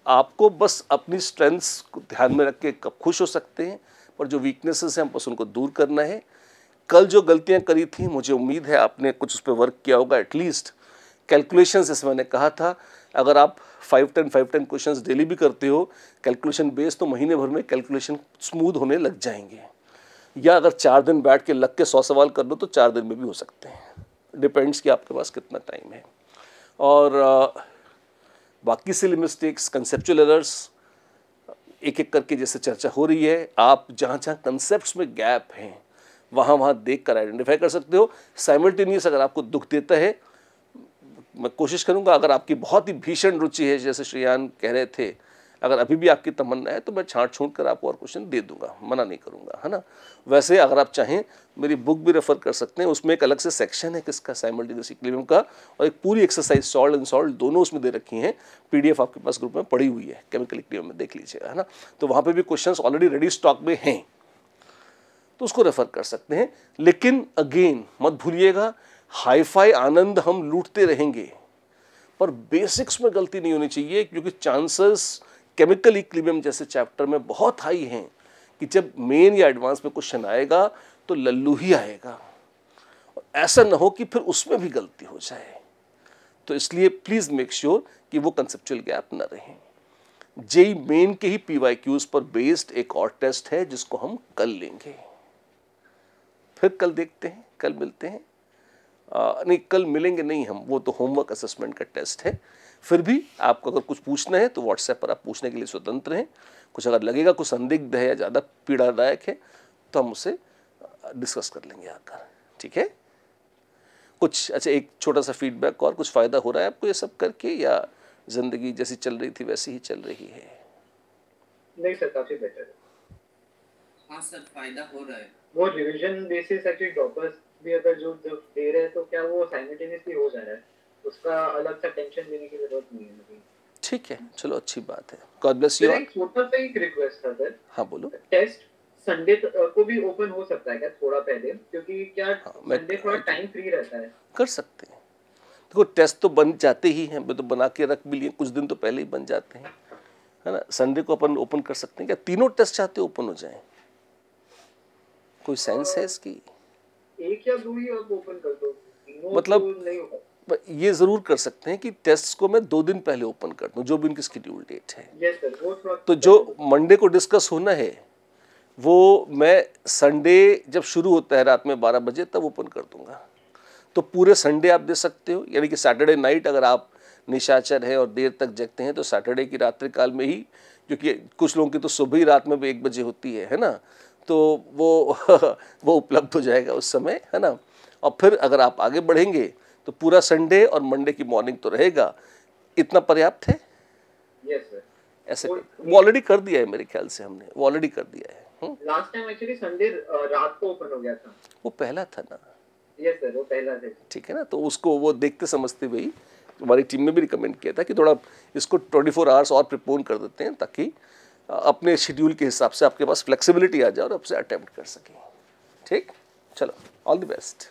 आपको बस अपनी स्ट्रेंथ्स को ध्यान में रख के कब खुश हो सकते हैं, पर जो वीकनेसेस हैं हम बस उनको दूर करना है। कल जो गलतियां करी थी, मुझे उम्मीद है आपने कुछ उस पर वर्क किया होगा। एटलीस्ट कैलकुलेशन, जैसे मैंने कहा था, अगर आप 5-10 क्वेश्चंस डेली भी करते हो कैलकुलेशन बेस, तो महीने भर में कैलकुलेशन स्मूथ होने लग जाएंगे। या अगर 4 दिन बैठ के लग के 100 सवाल कर लो तो 4 दिन में भी हो सकते हैं, डिपेंड्स कि आपके पास कितना टाइम है। और बाकी सिली मिस्टेक्स, कंसेप्चुअल एरर्स, एक एक करके जैसे चर्चा हो रही है, आप जहाँ जहाँ कंसेप्ट्स में गैप हैं वहाँ देख कर आइडेंटिफाई कर सकते हो। साइमल्टेनियस अगर आपको दुख देता है, मैं कोशिश करूँगा, अगर आपकी बहुत ही भीषण रुचि है जैसे श्रेयान कह रहे थे, अगर अभी भी आपकी तमन्ना है तो मैं छांट छूट कर आपको और क्वेश्चन दे दूंगा, मना नहीं करूँगा, है ना। वैसे अगर आप चाहें मेरी बुक भी रेफर कर सकते हैं, उसमें एक अलग से सेक्शन है किसका, साइमल्टेनियस इक्विलिब्रियम का, और एक पूरी एक्सरसाइज सॉल्ट एंड सॉल्ट दोनों उसमें दे रखी हैं। PDF आपके पास ग्रुप में पड़ी हुई है, केमिकल इक्विलिब्रियम में देख लीजिएगा, है ना। तो वहाँ पर भी क्वेश्चन ऑलरेडी रेडी स्टॉक में हैं, तो उसको रेफर कर सकते हैं। लेकिन अगेन मत भूलिएगा, हाईफाई आनंद हम लूटते रहेंगे पर बेसिक्स में गलती नहीं होनी चाहिए, क्योंकि चांसेस केमिकल इक्विलिब्रियम जैसे चैप्टर में बहुत हाई हैं कि जब मेन या एडवांस में क्वेश्चन आएगा तो लल्लू ही आएगा, और ऐसा ना हो कि फिर उसमें भी गलती हो जाए। तो इसलिए प्लीज मेक श्योर कि वो कंसेप्चुअल गैप ना रहे। जेई मेन के ही PYQs पर बेस्ड एक और टेस्ट है जिसको हम कल लेंगे, फिर कल देखते हैं, कल मिलते हैं। नहीं, कल मिलेंगे नहीं हम, वो तो होमवर्क असेसमेंट का टेस्ट है। फिर भी आपको अगर कुछ पूछना है तो व्हाट्सएप पर आप पूछने के लिए स्वतंत्र हैं। कुछ अगर लगेगा कुछ संदिग्ध है या ज़्यादा पीड़ादायक है तो हम उसे डिस्कस कर लेंगे आकर, ठीक है। कुछ अच्छा, एक छोटा सा फीडबैक, और कुछ फ़ायदा हो रहा है आपको ये सब करके, या ज़िंदगी जैसी चल रही थी वैसी ही चल रही है? नहीं सर, काफी बेटर है। हाँ सर, फायदा हो रहा है। वो रिवीजन बेसिस एक्चुअली ड्रॉपर्स भी अगर जो दे रहे हैं तो क्या वो साइमल्टेनियसली हो जा रहा है, उसका अलग सा टेंशन लेने की जरूरत नहीं है मुझे। ठीक है, चलो अच्छी बात है। God bless you. एक छोटा सा एक रिक्वेस्ट था सर। हाँ बोलो। टेस्ट संडे को भी ओपन हो सकता है क्या थोड़ा पहले, क्योंकि क्या संडे थोड़ा टाइम फ्री रहता है? कर सकते हैं, देखो टेस्ट तो बन जाते ही हैं, तो बना के रख भी लिए, कुछ दिन तो पहले ही बन जाते हैं, है ना। संडे को अपन ओपन कर सकते हैं क्या? तीनों टेस्ट चाहते ओपन हो जाएं? कोई सेंस है इसकी? एक या दो ही आप ओपन कर दो, मतलब तो नहीं होगा। ये जरूर कर सकते हैं कि टेस्ट को मैं 2 दिन पहले ओपन कर दूं, जो भी उनकी शेड्यूल डेट है। यस सर, वो थोड़ा तो जो मंडे को डिस्कस होना है वो मैं संडे जब शुरू होता है रात में 12 बजे तब ओपन कर दूंगा। तो पूरे संडे आप दे सकते हो, यानी कि सैटरडे नाइट अगर आप निशाचर है और देर तक जगते हैं तो सैटरडे की रात्रि काल में ही, क्योंकि कुछ लोगों की तो सुबह ही रात में भी 1 बजे होती है ना, तो वो उपलब्ध हो जाएगा उस समय, है ना। और फिर अगर आप आगे बढ़ेंगे तो पूरा संडे और मंडे की मॉर्निंग तो रहेगा। इतना पर्याप्त है? Yes sir. ऐसे वो ऑलरेडी कर दिया है मेरे ख्याल से, हमने वो ऑलरेडी कर दिया है। लास्ट टाइम एक्चुअली संडे रात को ओपन हो गया था। वो पहला था ना? यस सर, वो पहला था। ठीक है ना, तो उसको वो देखते समझते हुए हमारी टीम ने भी रिकमेंड किया था कि थोड़ा इसको 24 आवर्स और प्रिपोन कर देते हैं, ताकि अपने शेड्यूल के हिसाब से आपके पास फ्लेक्सिबिलिटी आ जाए और आपसे अटेम्प्ट कर सकें। ठीक, चलो, ऑल द बेस्ट।